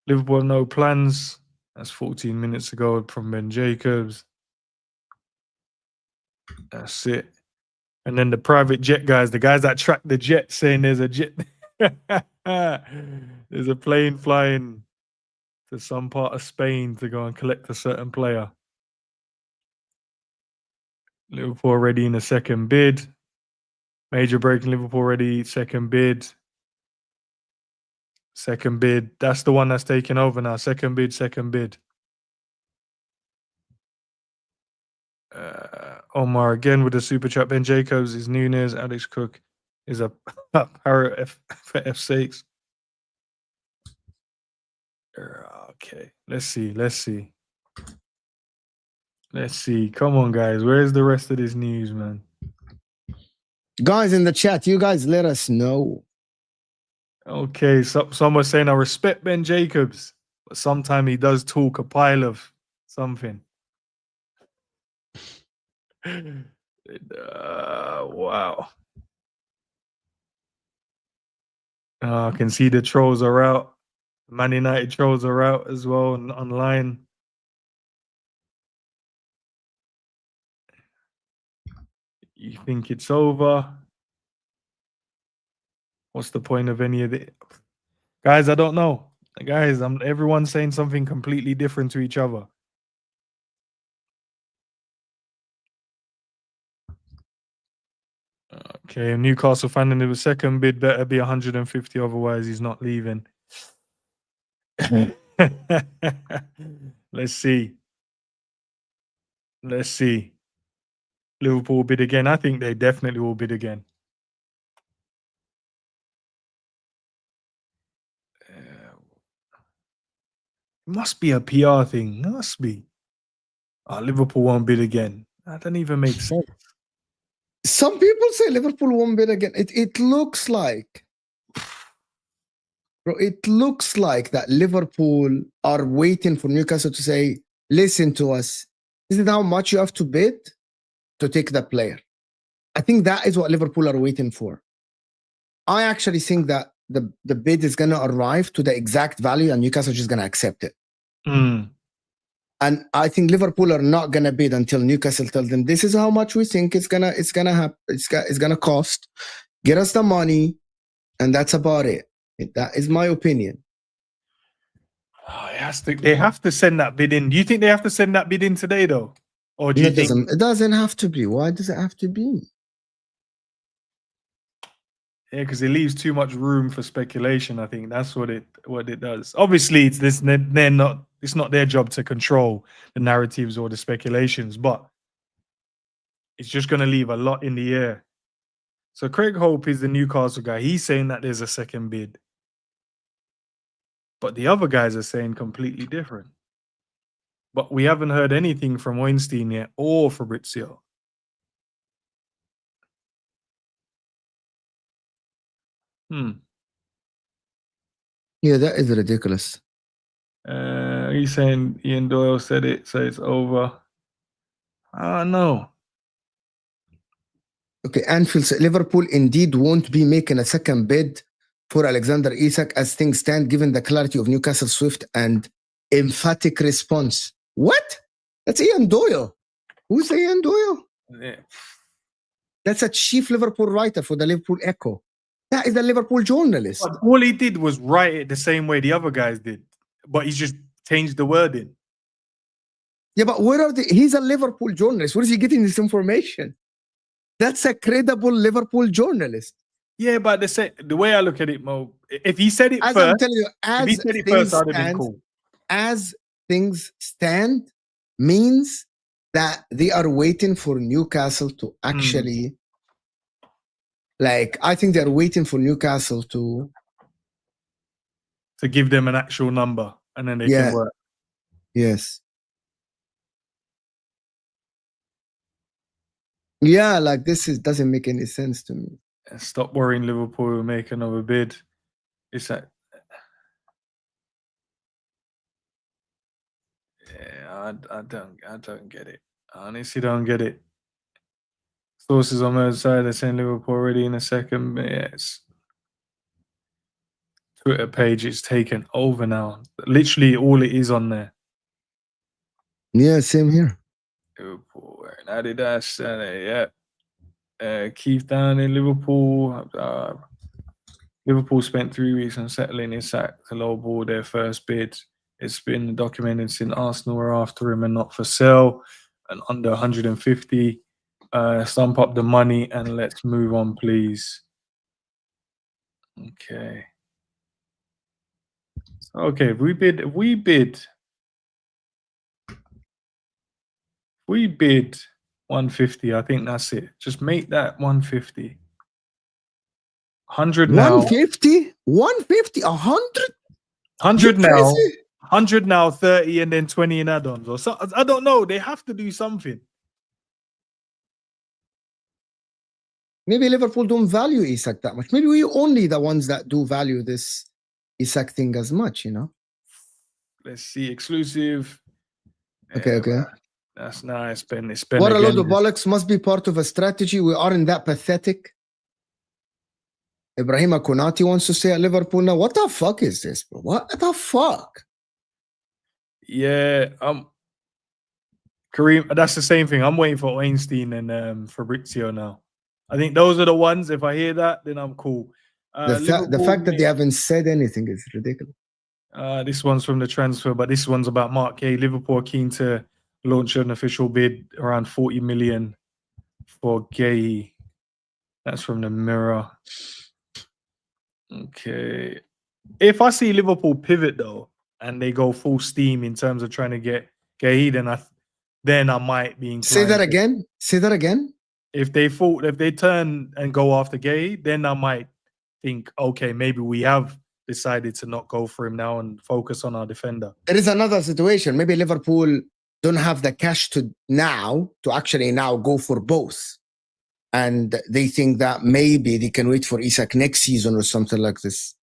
Liverpool no plans. That's 14 minutes ago from Ben Jacobs. That's it. And then the private jet guys, the guys that track the jet, saying there's a jet, there's a plane flying to some part of Spain to go and collect a certain player. Liverpool already in a second bid. Major break in Liverpool already second bid. Second bid. That's the one that's taking over now. Second bid. Omar again with the super chat. Ben Jacobs is Nunes. Alex Cook is a parrot for F's sakes. Okay, let's see. Come on, guys. Where's the rest of this news, man? Guys in the chat, you guys let us know. Okay, some are saying I respect Ben Jacobs, but sometimes he does talk a pile of something. Wow. I can see the trolls are out. Man United trolls are out as well and online. You think it's over? What's the point of any of it? Guys, I don't know. Guys, everyone's saying something completely different to each other. Okay, Newcastle fan in the second bid better be 150, otherwise he's not leaving. Let's see. Let's see. Liverpool bid again. I think they definitely will bid again. It must be a PR thing. It must be. Oh, Liverpool won't bid again. That doesn't even make sense. Some people say Liverpool won't bid again. It looks like, bro, it looks like that Liverpool are waiting for Newcastle to say, listen to us. This is how much you have to bid to take the player. I think that is what Liverpool are waiting for. I actually think that the bid is going to arrive to the exact value and Newcastle is just going to accept it. Mm. And I think Liverpool are not going to bid until Newcastle tells them, this is how much we think it's gonna cost. Get us the money, and that's about it. That is my opinion. Oh, they have to send that bid in. Do you think they have to send that bid in today, though? Or do you think it doesn't have to be? Why does it have to be? Yeah, because it leaves too much room for speculation. I think that's what it does. Obviously, it's not their job to control the narratives or the speculations, but it's just going to leave a lot in the air. So Craig Hope is the Newcastle guy. He's saying that there's a second bid, but the other guys are saying completely different. But we haven't heard anything from Ornstein yet or Fabrizio. Yeah, that is ridiculous. He's saying Ian Doyle said it, so it's over. No. Okay, Anfield said Liverpool indeed won't be making a second bid for Alexander Isak as things stand, given the clarity of Newcastle swift and emphatic response. What? That's Ian Doyle. Who's Ian Doyle? Yeah. That's a chief Liverpool writer for the Liverpool Echo. That is the Liverpool journalist. But all he did was write it the same way the other guys did, but he's just changed the wording. Yeah, but he's a Liverpool journalist. Where is he getting this information? That's a credible Liverpool journalist. Yeah, but the way I look at it, Mo, if he said it as first, I'm telling you, if he said it first, I'd have been cool. As things stand means that they are waiting for Newcastle to actually, I think they're waiting for Newcastle to give them an actual number, and then they can work. Yes. Yeah, this doesn't make any sense to me. Stop worrying, Liverpool will make another bid. It's that. Yeah, I don't get it. I honestly don't get it. Sources on the other side are saying Liverpool already in a second. Yes. Twitter page is taken over now. Literally all it is on there. Yeah, same here. Liverpool, Adidas, yeah. Keith down in Liverpool. Liverpool spent 3 weeks on settling Isak to lowball their first bid. It's been documented since Arsenal were after him and not for sale, and under 150. Stump up the money and let's move on, please. Okay. Okay, if we bid 150, I think that's it. Just make that 150. 100 now. 150? 150? 100? 100 now. 100 now, 30, and then 20 in add-ons. Or so, I don't know. They have to do something. Maybe Liverpool don't value Isak that much. Maybe we only the ones that do value this Isak thing as much, Let's see. Exclusive. Okay. That's nice, Ben. What a load of bollocks. Must be part of a strategy. We aren't that pathetic. Ibrahima Konati wants to stay at Liverpool now. What the fuck is this, bro? What the fuck? Yeah, Kareem, that's the same thing. I'm waiting for Ornstein and Fabrizio now. I think those are the ones. If I hear that, then I'm cool. The fact that they haven't said anything is ridiculous. This one's from the transfer, but this one's about Mark Gay. Liverpool are keen to launch an official bid around 40 million for Gay. That's from the Mirror. Okay. If I see Liverpool pivot though, and they go full steam in terms of trying to get Gay, then I might be inclined. Say that again. Say that again. If they turn and go after Gay, then I might think, okay, maybe we have decided to not go for him now and focus on our defender. There is another situation. Maybe Liverpool don't have the cash to actually go for both. And they think that maybe they can wait for Isak next season or something like this.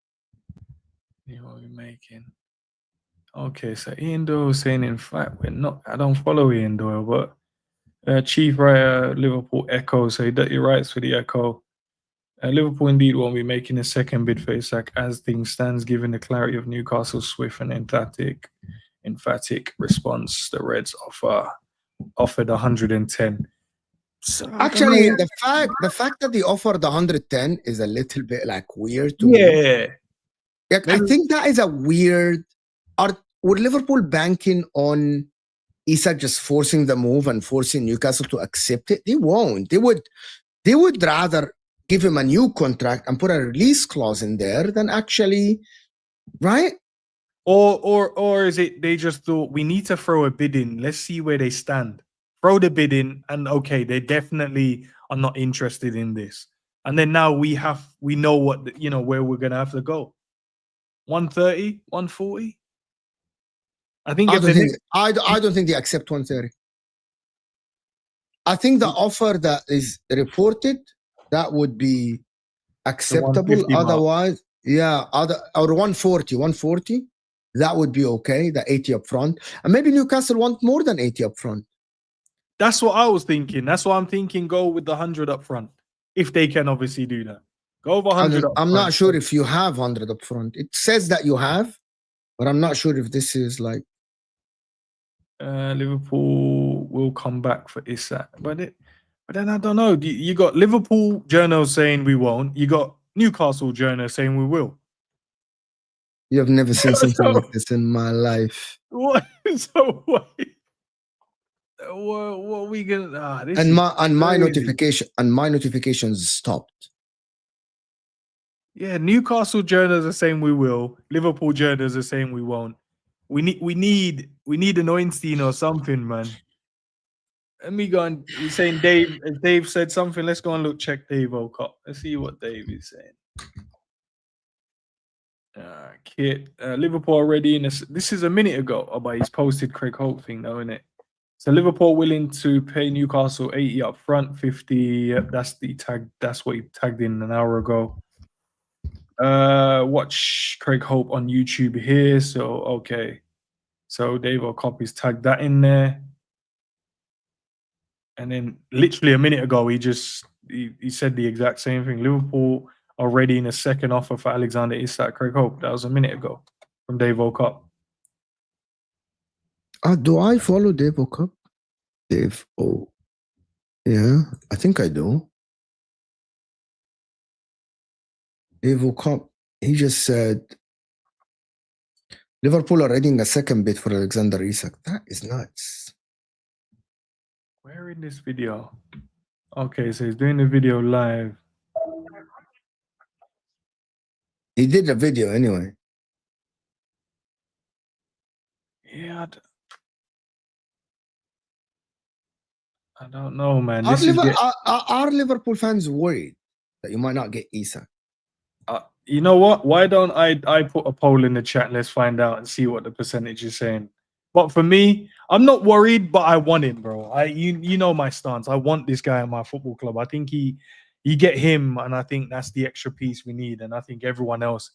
What are we making? Okay, so Ian Doyle saying, in fact, I don't follow Ian Doyle, but Chief Writer, Liverpool Echo, so he writes for the Echo. Liverpool indeed won't be making a second bid for Isak as things stands, given the clarity of Newcastle's swift and emphatic response. The Reds offered 110. So, actually, the fact that they offered 110 is a little bit like weird to me. Yeah, I think that is a weird. Would Liverpool banking on Isak just forcing the move and forcing Newcastle to accept it? They won't. They would rather give him a new contract and put a release clause in there than actually, right? Or is it they just thought we need to throw a bid in? Let's see where they stand. Throw the bid in, and okay, they definitely are not interested in this. And then now we know what where we're gonna have to go. 130, 140. I don't think they accept 130. I think the offer that is reported that would be acceptable. Otherwise, or 140, that would be okay. The 80 up front, and maybe Newcastle want more than 80 up front. That's what I was thinking. That's why I'm thinking go with the 100 up front, if they can obviously do that. Go over 100 up front. I'm not sure if you have 100 up front. It says that you have, but I'm not sure if this is like. Liverpool will come back for Isak, but then I don't know. You got Liverpool journals saying we won't. You got Newcastle journals saying we will. You have never seen something like this in my life. What? So what are we gonna? My notifications stopped. Yeah, Newcastle journals are saying we will. Liverpool journals are saying we won't. We need an Ornstein or something, man. Let me go and he's saying Dave. If Dave said something, let's go and check Dave Ocott. Let's see what Dave is saying. Kit, Liverpool already in this. This is a minute ago, but he's posted Craig Holt thing though, isn't it? So Liverpool willing to pay Newcastle 80 up front, 50. Yep, that's the tag. That's what he tagged in an hour ago. Watch Craig Hope on YouTube here. So okay, so Dave O'Coppy's tagged that in there, and then literally a minute ago he said the exact same thing. Liverpool already in a second offer for Alexander Isak. Craig Hope. That was a minute ago from Dave O'Cop. Do I follow Dave O'Cop? Dave O. Yeah, I think I do. Dave O'Cop, he just said Liverpool already in the second bid for Alexander Isak. That is nuts. Where in this video? Okay, so he's doing the video live. He did the video anyway. Yeah, I don't know, man. Are Liverpool fans worried that you might not get Isak? You know what? Why don't I put a poll in the chat? Let's find out and see what the percentage is saying. But for me, I'm not worried, but I want him, bro. You know my stance. I want this guy at my football club. I think you get him, and I think that's the extra piece we need. And I think everyone else.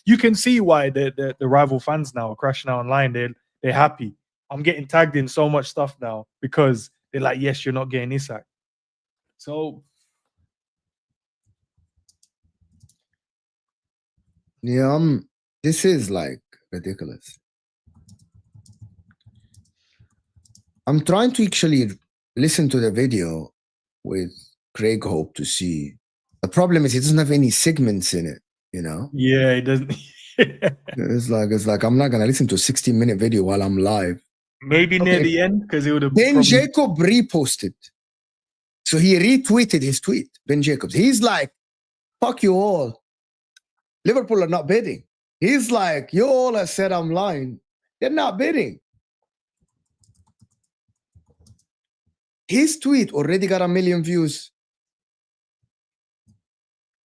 You can see why the rival fans now are crashing out online. They're happy. I'm getting tagged in so much stuff now because they're like, yes, you're not getting Isak. So yeah, this is like ridiculous. I'm trying to actually listen to the video with Craig Hope to see. The problem is he doesn't have any segments in it, you know? Yeah, he doesn't. It's like I'm not gonna listen to a 60-minute video while I'm live. Maybe near the end, because it would have. Then Jacob reposted. So he retweeted his tweet, Ben Jacobs. He's like, fuck you all. Liverpool are not bidding. He's like, you all have said I'm lying. They're not bidding. His tweet already got 1 million views.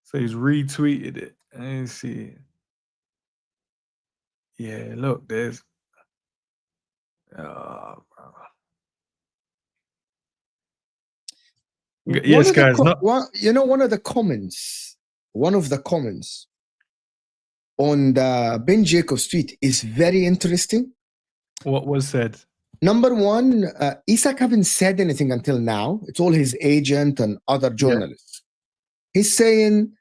So he's retweeted it. Let me see. Yeah, look, there's. Yes, guys. One of the comments on the Ben Jacobs tweet is very interesting. What was said? Number one, Isak haven't said anything until now. It's all his agent and other journalists. Yeah. He's saying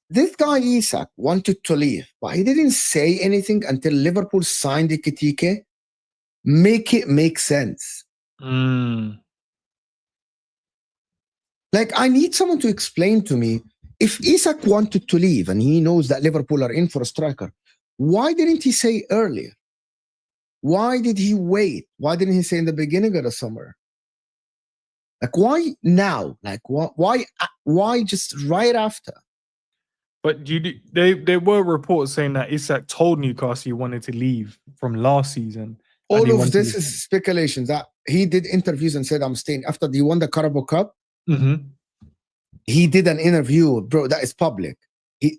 this guy Isak wanted to leave, but he didn't say anything until Liverpool signed Ekitike. Make it make sense. Like, I need someone to explain to me, if Isak wanted to leave and he knows that Liverpool are in for a striker, why didn't he say earlier? Why did he wait? Why didn't he say in the beginning of the summer? Like, why now? Like, why just right after? But there were reports saying that Isak told Newcastle he wanted to leave from last season. All of this is speculation. That he did interviews and said, I'm staying. After he won the Carabao Cup, he did an interview, bro, that is public.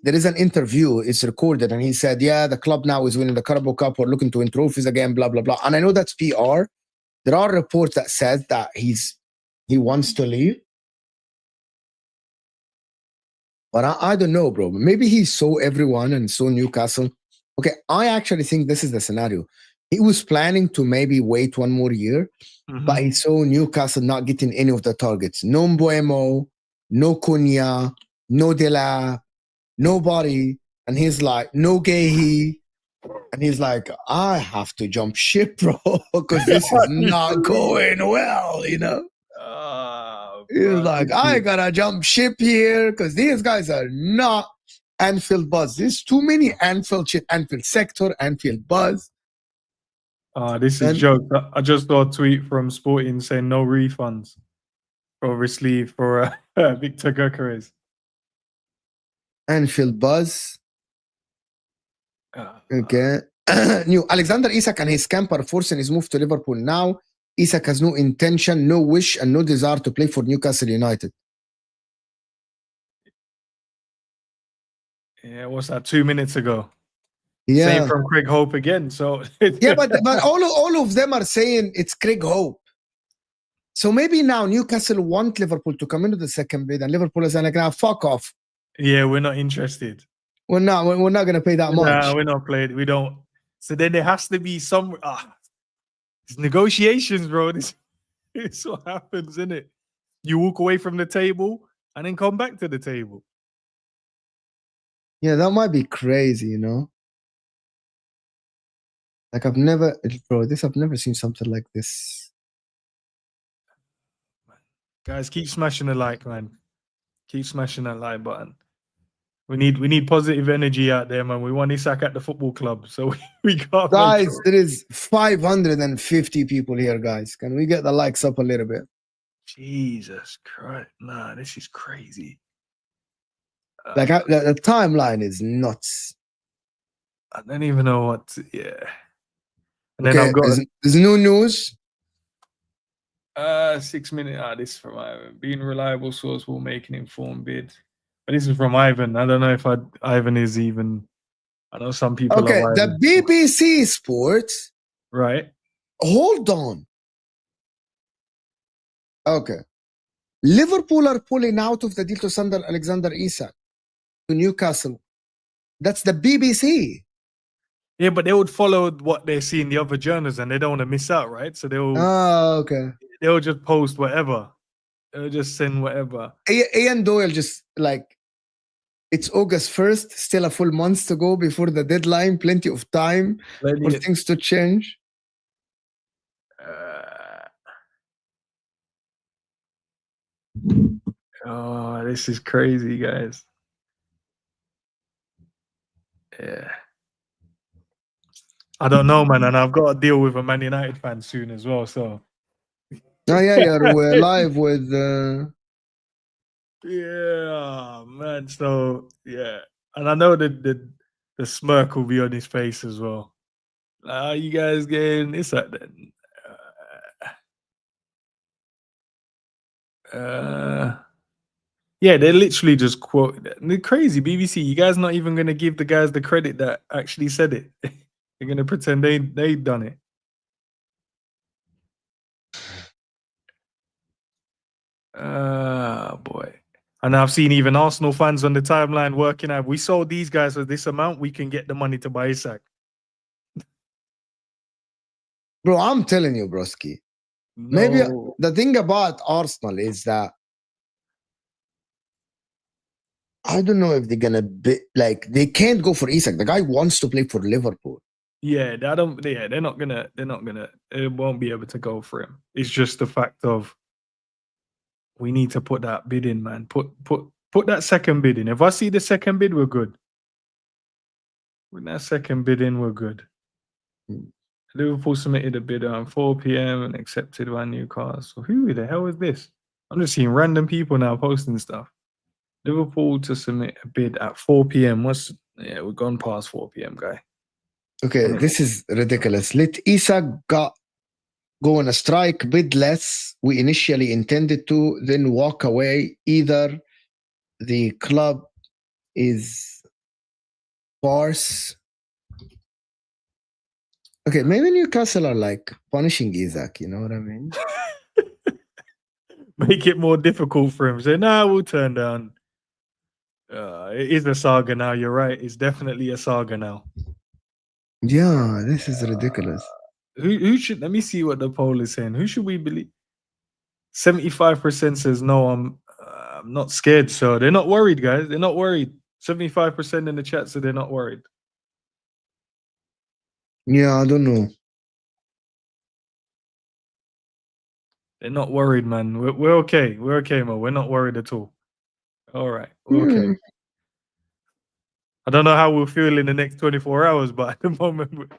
There is an interview, it's recorded, and he said, yeah, the club now is winning the Carabao Cup, we're looking to win trophies again, blah, blah, blah. And I know that's PR. There are reports that says that he wants to leave. But I don't know, bro. Maybe he saw everyone and saw Newcastle. Okay, I actually think this is the scenario. He was planning to maybe wait 1 more year, but he saw Newcastle not getting any of the targets. No Mbuemo, no Cunha, no Delap, nobody. And he's like, no Gehi. And he's like, I have to jump ship, bro, because this is not going well, you know? He's like, I gotta jump ship here because these guys are not Anfield buzz. There's too many Anfield shit, Anfield sector, Anfield buzz. This is joke. I just saw a tweet from Sporting saying no refunds, obviously, for Victor Gyökeres. Anfield buzz. Okay. New Alexander Isak and his camp are forcing his move to Liverpool now. Isak has no intention, no wish, and no desire to play for Newcastle United. Yeah, what's that? 2 minutes ago. Yeah. Same from Craig Hope again. So yeah, but all of them are saying it's Craig Hope. So maybe now Newcastle want Liverpool to come into the second bid, and Liverpool is like, fuck off. Yeah, we're not interested. We're not going to pay that much. Nah, we're not playing. We don't. So then there has to be some it's negotiations, bro. This is what happens, isn't it? You walk away from the table and then come back to the table. Yeah, that might be crazy, you know. Like I've never seen something like this. Guys, keep smashing the like, man. Keep smashing that like button. We need positive energy out there, man. We want Isak at the football club, so we got. Guys, there is 550 people here, guys. Can we get the likes up a little bit? Jesus Christ, nah, this is crazy. Like the timeline is nuts. I don't even know what. Yeah. And then I've got there's no news. 6 minutes. This is from Ivan. Being a reliable source will make an informed bid. But this is from Ivan. I don't know if Ivan is even. I know some people. Okay, the BBC Sports. Right. Hold on. Okay. Liverpool are pulling out of the deal to send Alexander Isak to Newcastle. That's the BBC. Yeah, but they would follow what they see in the other journals, and they don't want to miss out, right? So they'll. Oh, okay. They'll just post whatever. They'll just send whatever. Ian Doyle just like, it's August 1st, still a full month to go before the deadline. Plenty of time for things to change. Oh, this is crazy, guys. Yeah. I don't know, man, and I've got to deal with a Man United fan soon as well, so. Oh, yeah, we're live with... Yeah, man. So yeah, and I know that the smirk will be on his face as well. Are you guys getting Isak then? Yeah, they're literally just quote. They're crazy BBC. You guys not even gonna give the guys the credit that actually said it. They're gonna pretend they done it. Boy. And I've seen even Arsenal fans on the timeline working out. We sold these guys for this amount. We can get the money to buy Isak. Bro, I'm telling you, broski. Maybe No. the thing about Arsenal is that I don't know if they're gonna be like they can't go for Isak. The guy wants to play for Liverpool. Yeah, I don't. Yeah, they're not gonna. They won't be able to go for him. It's just the fact of we need to put that bid in, man. Put that second bid in. If I see the second bid, we're good. With that second bid in, we're good. Liverpool submitted a bid on 4 p.m. and accepted by Newcastle. Who the hell is this? I'm just seeing random people now posting stuff. Liverpool to submit a bid at 4 p.m. We've gone past 4 p.m. guy. Okay, this is ridiculous. Let Isak go on a strike, bid less we initially intended to, then walk away. Either the club is farce. Okay, maybe Newcastle are like punishing Isak, you know what I mean? Make it more difficult for him. Say, nah, we'll turn down. It is a saga now. You're right. It's definitely a saga now. Yeah, this is ridiculous. Who should? Let me see what the poll is saying. Who should we believe? 75% says no. I'm not scared. So they're not worried, guys. They're not worried. 75% in the chat, so they're not worried. Yeah, I don't know. They're not worried, man. We're okay. We're okay, Mo. We're not worried at all. All right. We're okay. I don't know how we'll feel in the next 24 hours, but at the moment,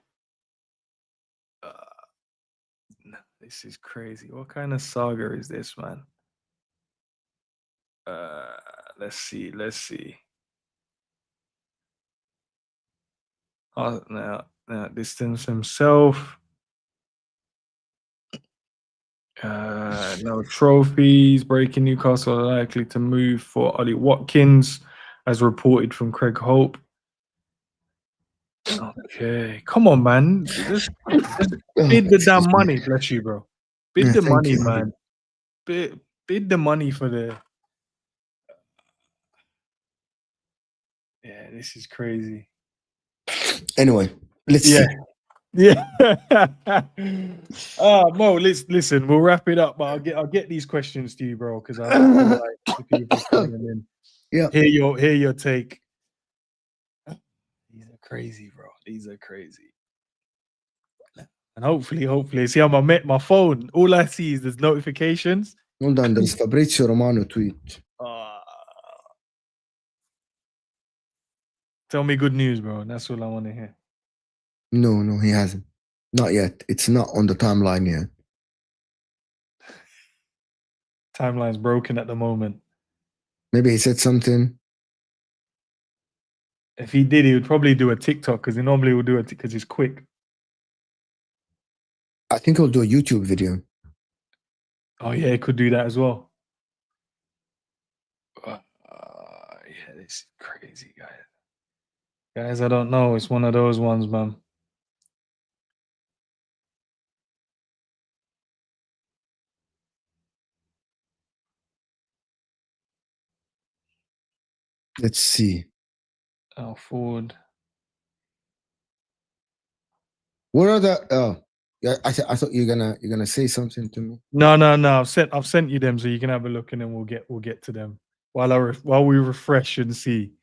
this is crazy. What kind of saga is this, man? Let's see. Let's see. Now, distance himself. No trophies. Breaking Newcastle are likely to move for Ollie Watkins, as reported from Craig Hope. Okay, come on, man. Just bid the damn money. Bless you, bro. Bid the money, man. Bid the money for the. Yeah, this is crazy. Anyway, let's see. Yeah. Mo, listen. We'll wrap it up, but I'll get these questions to you, bro, because I feel like the people coming in. Yeah. Hear your take. These are crazy, bro. These are crazy. And hopefully, see how my phone. All I see is there's notifications. Hold on, there's Fabrizio Romano tweet. Tell me good news, bro. That's all I want to hear. No, he hasn't. Not yet. It's not on the timeline yet. Timeline's broken at the moment. Maybe he said something. If he did, he would probably do a TikTok because he normally will do it because he's quick. I think he'll do a YouTube video. Oh yeah, he could do that as well. Yeah, this is crazy, guys. Guys, I don't know. It's one of those ones, man. Let's see. Al Ford. Where are the? Oh, yeah. I thought you're gonna say something to me. No. I've sent you them so you can have a look, and then we'll get to them while we refresh and see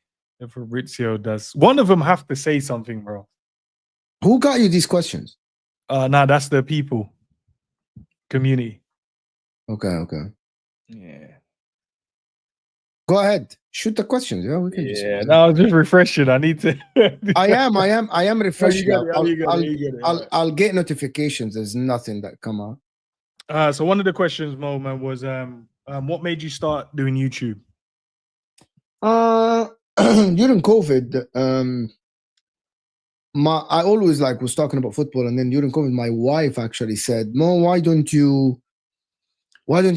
if Fabrizio does. One of them have to say something, bro. Who got you these questions? Nah, that's the people community. Okay. Yeah. Go ahead. Shoot the questions. Yeah, we can. Yeah. No, I was just refreshing. I need to. I am refreshing. I'll get notifications. There's nothing that come out. So one of the questions, Mo, man, was what made you start doing YouTube? During COVID, I always was talking about football, and then during COVID, my wife actually said, "Mo, why don't you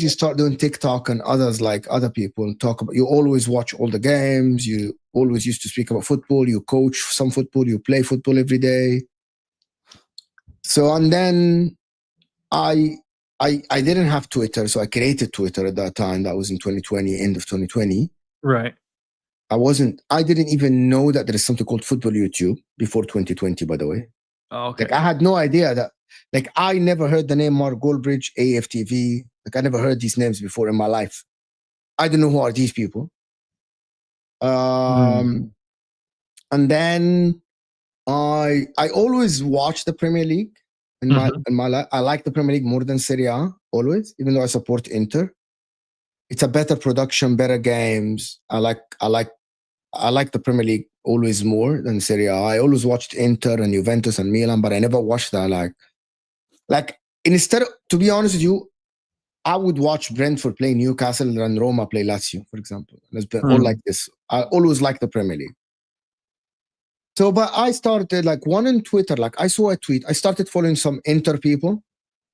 start doing TikTok and other people talk about? You always watch all the games. You always used to speak about football. You coach some football. You play football every day." So, and then I didn't have Twitter, so I created Twitter at that time. That was in 2020, end of 2020. Right. I didn't even know that there is something called football YouTube before 2020, by the way. Oh, okay. I had no idea that, I never heard the name Mark Goldbridge, AFTV. I never heard these names before in my life. I don't know who are these people. And then I always watch the Premier League in my life. I like the Premier League more than Serie A always, even though I support Inter. It's a better production, better games. I like the Premier League always more than Serie A. I always watched Inter and Juventus and Milan, but I never watched that. Instead, to be honest with you, I would watch Brentford play Newcastle and Roma play Lazio, for example. It's been all like this. I always liked the Premier League. So, but I started one on Twitter. I saw a tweet. I started following some Inter people.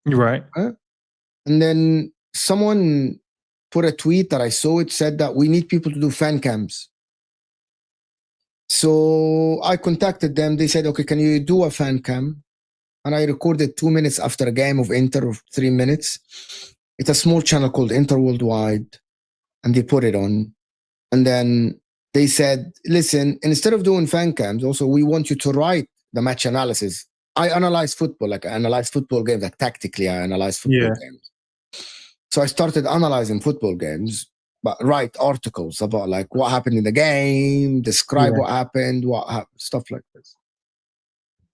Right. And then someone put a tweet that I saw. It said that we need people to do fan cams. So I contacted them. They said, okay, can you do a fan cam? And I recorded 2 minutes after a game of Inter, or 3 minutes. It's a small channel called Inter Worldwide. And they put it on. And then they said, listen, instead of doing fan cams, also, we want you to write the match analysis. I analyze football, I analyze football games, tactically, I analyze football games. So I started analyzing football games, but write articles about what happened in the game, describe what happened, stuff like this.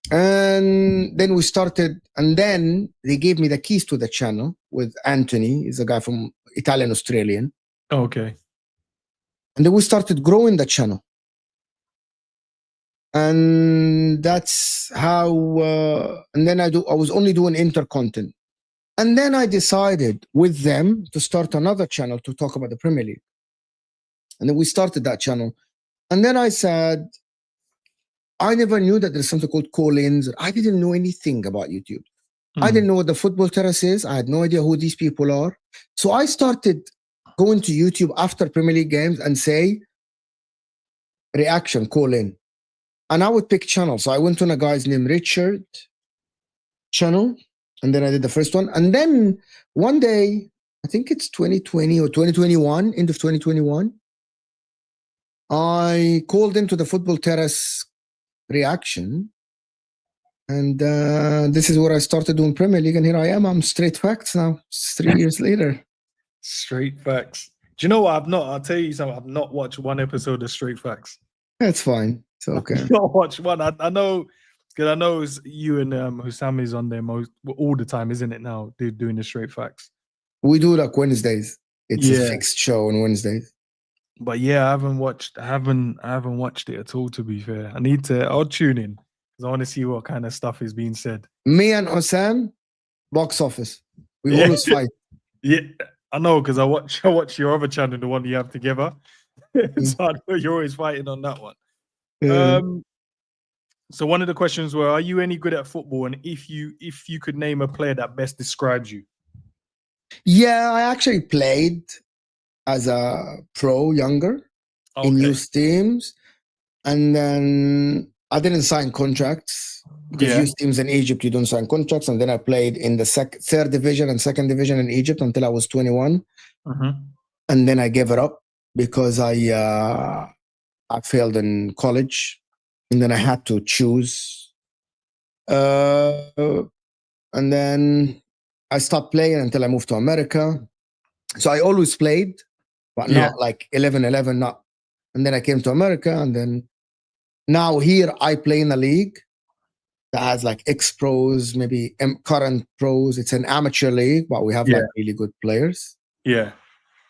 And then we started, and then they gave me the keys to the channel with Anthony. He's a guy from Italian-Australian. Okay. And then we started growing the channel. And that's how, and then I was only doing Inter content. And then I decided with them to start another channel to talk about the Premier League. And then we started that channel. And then I said, I never knew that there's something called call-ins. I didn't know anything about YouTube. I didn't know what the football terrace is. I had no idea who these people are. So I started going to YouTube after Premier League games and say, reaction, call in. And I would pick channels. So I went on a guy's named Richard channel. And then I did the first one. And then one day, I think it's 2020 or 2021, end of 2021, I called into the Football Terrace reaction. And this is where I started doing Premier League. And here I am. I'm Straight Facts now. It's 3 years later. Straight Facts. Do you know what? I'll tell you something. I've not watched one episode of Straight Facts. That's fine. It's okay. I've not watched one. I know, because I know it's you and Hussam is on there all the time, isn't it now? They're doing the Straight Facts. We do Wednesdays. It's a fixed show on Wednesdays. But yeah, I haven't watched it at all, to be fair. I'll tune in because I want to see what kind of stuff is being said. Me and Hussam, box office. We always fight. Yeah, I know, because I watch your other channel, the one you have together. So I know you're always fighting on that one. So one of the questions were, are you any good at football? And if you could name a player that best describes you? Yeah, I actually played as a pro younger in youth teams. And then I didn't sign contracts because youth teams in Egypt, you don't sign contracts. And then I played in the third division and second division in Egypt until I was 21. And then I gave it up because I failed in college. And then I had to choose. And then I stopped playing until I moved to America. So I always played, but not 11-11, not. And then I came to America, and then now here I play in a league that has ex-pros, maybe current pros. It's an amateur league, but we have really good players. Yeah.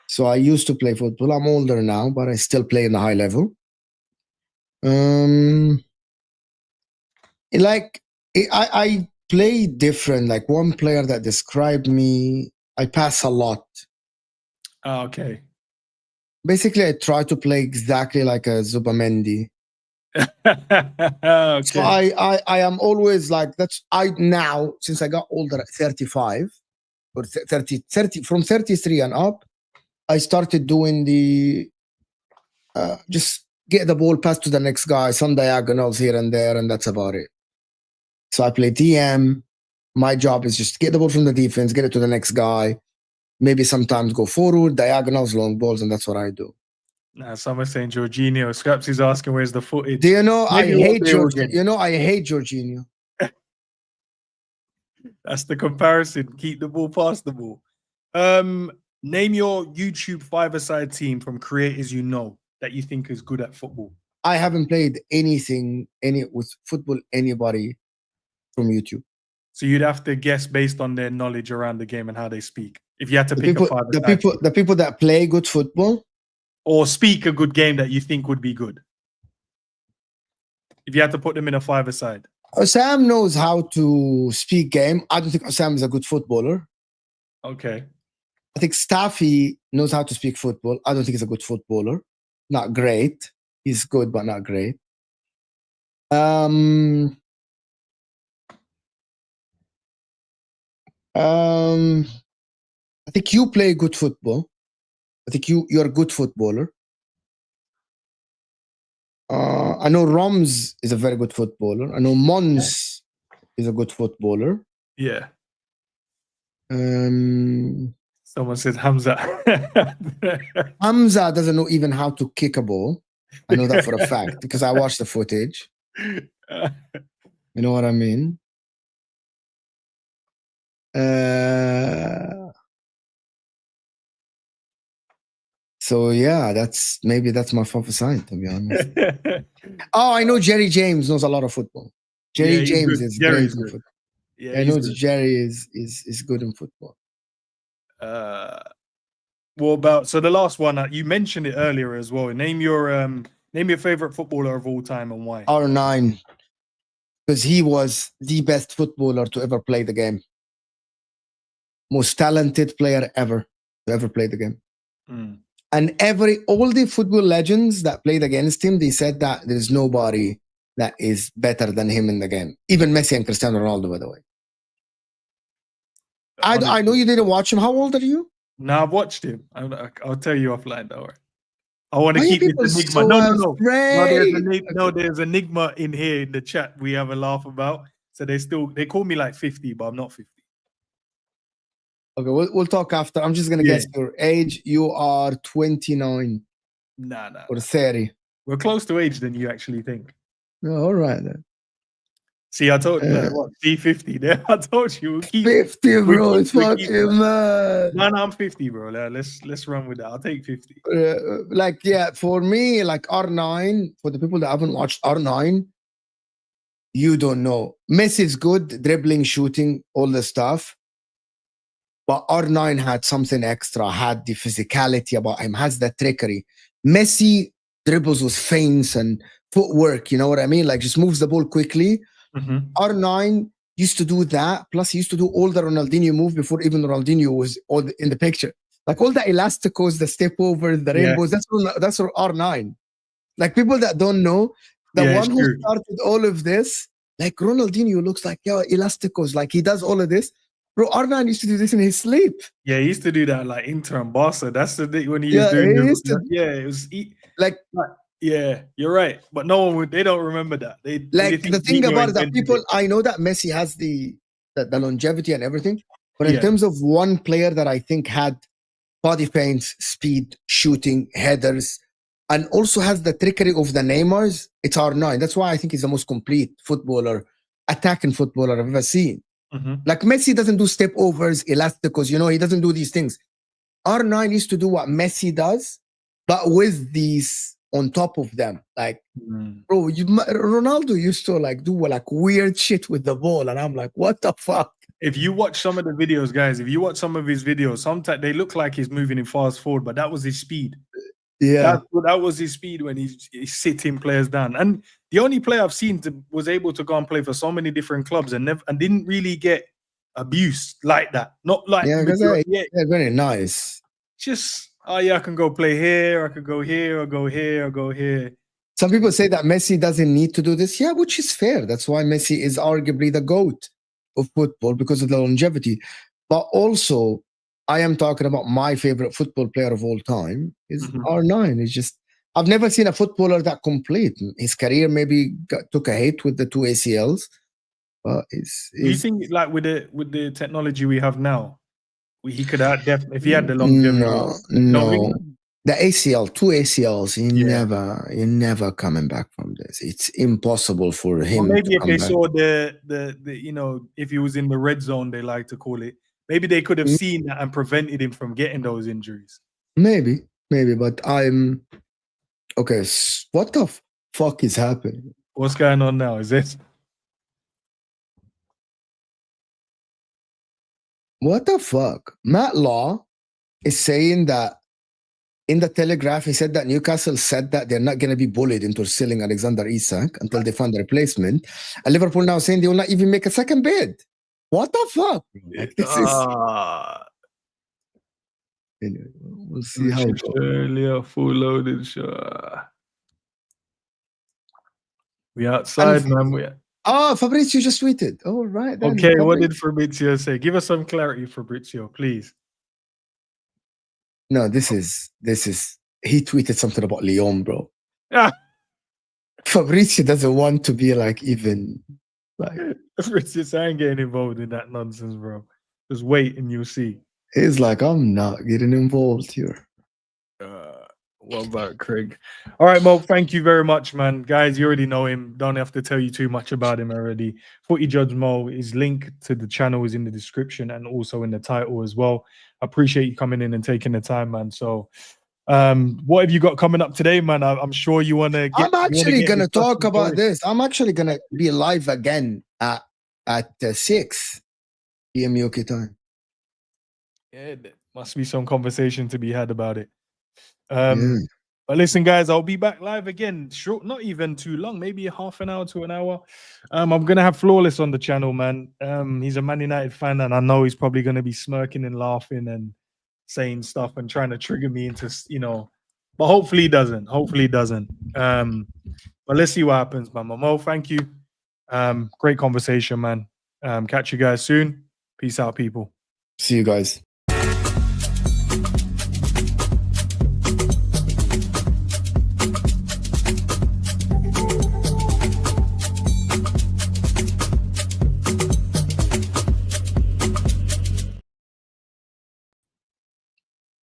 So I used to play football. I'm older now, but I still play in the high level. I play different. One player that described me, I pass a lot. Okay. Basically, I try to play exactly like a Zubamendi. Okay. So I am always like, now, since I got older at 35 or 30, from 33 and up, I started doing the just get the ball, pass to the next guy, some diagonals here and there, and that's about it. So I play DM. My job is just get the ball from the defense, get it to the next guy, maybe sometimes go forward, diagonals, long balls, and that's what I do. Someone's saying Jorginho. Scraps is asking where's the footage. Do you know Maybe I hate we'll get- You know I hate Jorginho. That's the comparison. Keep the ball, pass the ball. Name your YouTube five-a-side team from creators you know that you think is good at football. I haven't played anything with football anybody from YouTube. So you'd have to guess based on their knowledge around the game and how they speak. If you had to pick the people that play good football or speak a good game that you think would be good. If you had to put them in a five-a-side. Sam knows how to speak game. I don't think Sam is a good footballer. Okay. I think Staffy knows how to speak football. I don't think he's a good footballer. Not great. He's good, but not great. I think you play good football. I think you're a good footballer. I know Roms is a very good footballer. I know Mons is a good footballer. Yeah. Someone said Hamza. Hamza doesn't know even how to kick a ball. I know that for a fact because I watched the footage. You know what I mean? So yeah, that's my favorite side, to be honest. Oh, I know Jerry James knows a lot of football. Jerry James is great in football. Yeah, I know Jerry is good in football. What about the last one? You mentioned it earlier as well. Name your favorite footballer of all time and why. R9, because he was the best footballer to ever play the game. Most talented player ever to ever play the game. And all the football legends that played against him, they said that there's nobody that is better than him in the game. Even Messi and Cristiano Ronaldo, by the way. I know you didn't watch him. How old are you? No, I've watched him. I'll tell you offline. Don't worry. I want to keep this enigma. So no, there's enigma in here in the chat. We have a laugh about. So they call me like 50, but I'm not 50. Okay, we'll talk after. I'm just gonna guess your age. You are 29. Nah. Or 30. We're close to age than you actually think. Oh, all right then. See, I told you, what, C50 there. I told you. 50, bro. It's fucking mad. No, I'm 50, bro. Let's run with that. I'll take 50. For me, like R9, for the people that haven't watched R9, you don't know. Messi is good, dribbling, shooting, all the stuff. But R9 had something extra, had the physicality about him, has that trickery. Messi dribbles with feints and footwork, you know what I mean? Like just moves the ball quickly. R9 used to do that. Plus, he used to do all the Ronaldinho move before even Ronaldinho was in the picture. Like all the elasticos, the step over, the rainbows. That's R9. Like people that don't know, the one who started all of this, like Ronaldinho looks like elasticos. Like he does all of this. Bro, R9 used to do this in his sleep. Yeah, he used to do that like Inter and Barca. That's the thing when he was doing it was yeah, you're right. But no one they don't remember that. The thing about that people, I know that Messi has the longevity and everything, but in terms of one player that I think had body feints, speed, shooting, headers, and also has the trickery of the Neymars, it's R9. That's why I think he's the most complete footballer, attacking footballer I've ever seen. Like Messi doesn't do step overs, elasticos, he doesn't do these things. R9 used to do what Messi does, but with these on top of them. Like, bro, Ronaldo used to like do like weird shit with the ball, and I'm like, what the fuck? If you watch some of the videos, guys, if you watch some of his videos, sometimes they look like he's moving in fast forward, but that was his speed. Yeah, that was his speed when he's sitting players down. And the only player I've seen was able to go and play for so many different clubs and didn't really get abused like that. Not like they're very nice. Just oh yeah, I can go play here, I could go here, or go here, or go here. Some people say that Messi doesn't need to do this. Yeah, which is fair. That's why Messi is arguably the GOAT of football because of the longevity. But also, I am talking about my favorite football player of all time is R9. It's just I've never seen a footballer that complete. His career maybe took a hit with the 2 ACLs. But do you think like with the technology we have now, he could have definitely if he had the longevity? No. The ACL, 2 ACLs, you're never coming back from this. It's impossible for him. Well, maybe to if come they back. saw the you know, if he was in the red zone, they like to call it. Maybe they could have seen that and prevented him from getting those injuries. Maybe, but I'm okay. What the fuck is happening? What's going on now? Is this? What the fuck? Matt Law is saying that in the Telegraph, he said that Newcastle said that they're not going to be bullied into selling Alexander Isak until they find a replacement. And Liverpool now saying they will not even make a second bid. What the fuck? Like, this is. Anyway, we'll see how it goes. Full loaded. We outside, man. Oh, Fabrizio just tweeted. Oh, right. Then, okay, what did Fabrizio say? Give us some clarity, Fabrizio, please. No, this is he tweeted something about Lyon, bro. Yeah. Fabrizio doesn't want to be like even like Fabrizio, I ain't getting involved in that nonsense, bro. Just wait and you'll see. He's like, I'm not getting involved here. What about Craig? All right, Mo, thank you very much, man. Guys, you already know him. Don't have to tell you too much about him already. Footy Judge Mo, his link to the channel is in the description and also in the title as well. I appreciate you coming in and taking the time, man. So, what have you got coming up today, man? I'm sure you want to get. I'm actually going to talk about this. I'm actually going to be live again at 6 p.m. UK time. Yeah, there must be some conversation to be had about it. But listen, guys, I'll be back live again. Short, not even too long, maybe half an hour to an hour. I'm gonna have Flawless on the channel, man. He's a Man United fan, and I know he's probably gonna be smirking and laughing and saying stuff and trying to trigger me into, you know. But hopefully he doesn't. But let's see what happens, man. Mo, thank you. Great conversation, man. Catch you guys soon. Peace out, people. See you guys.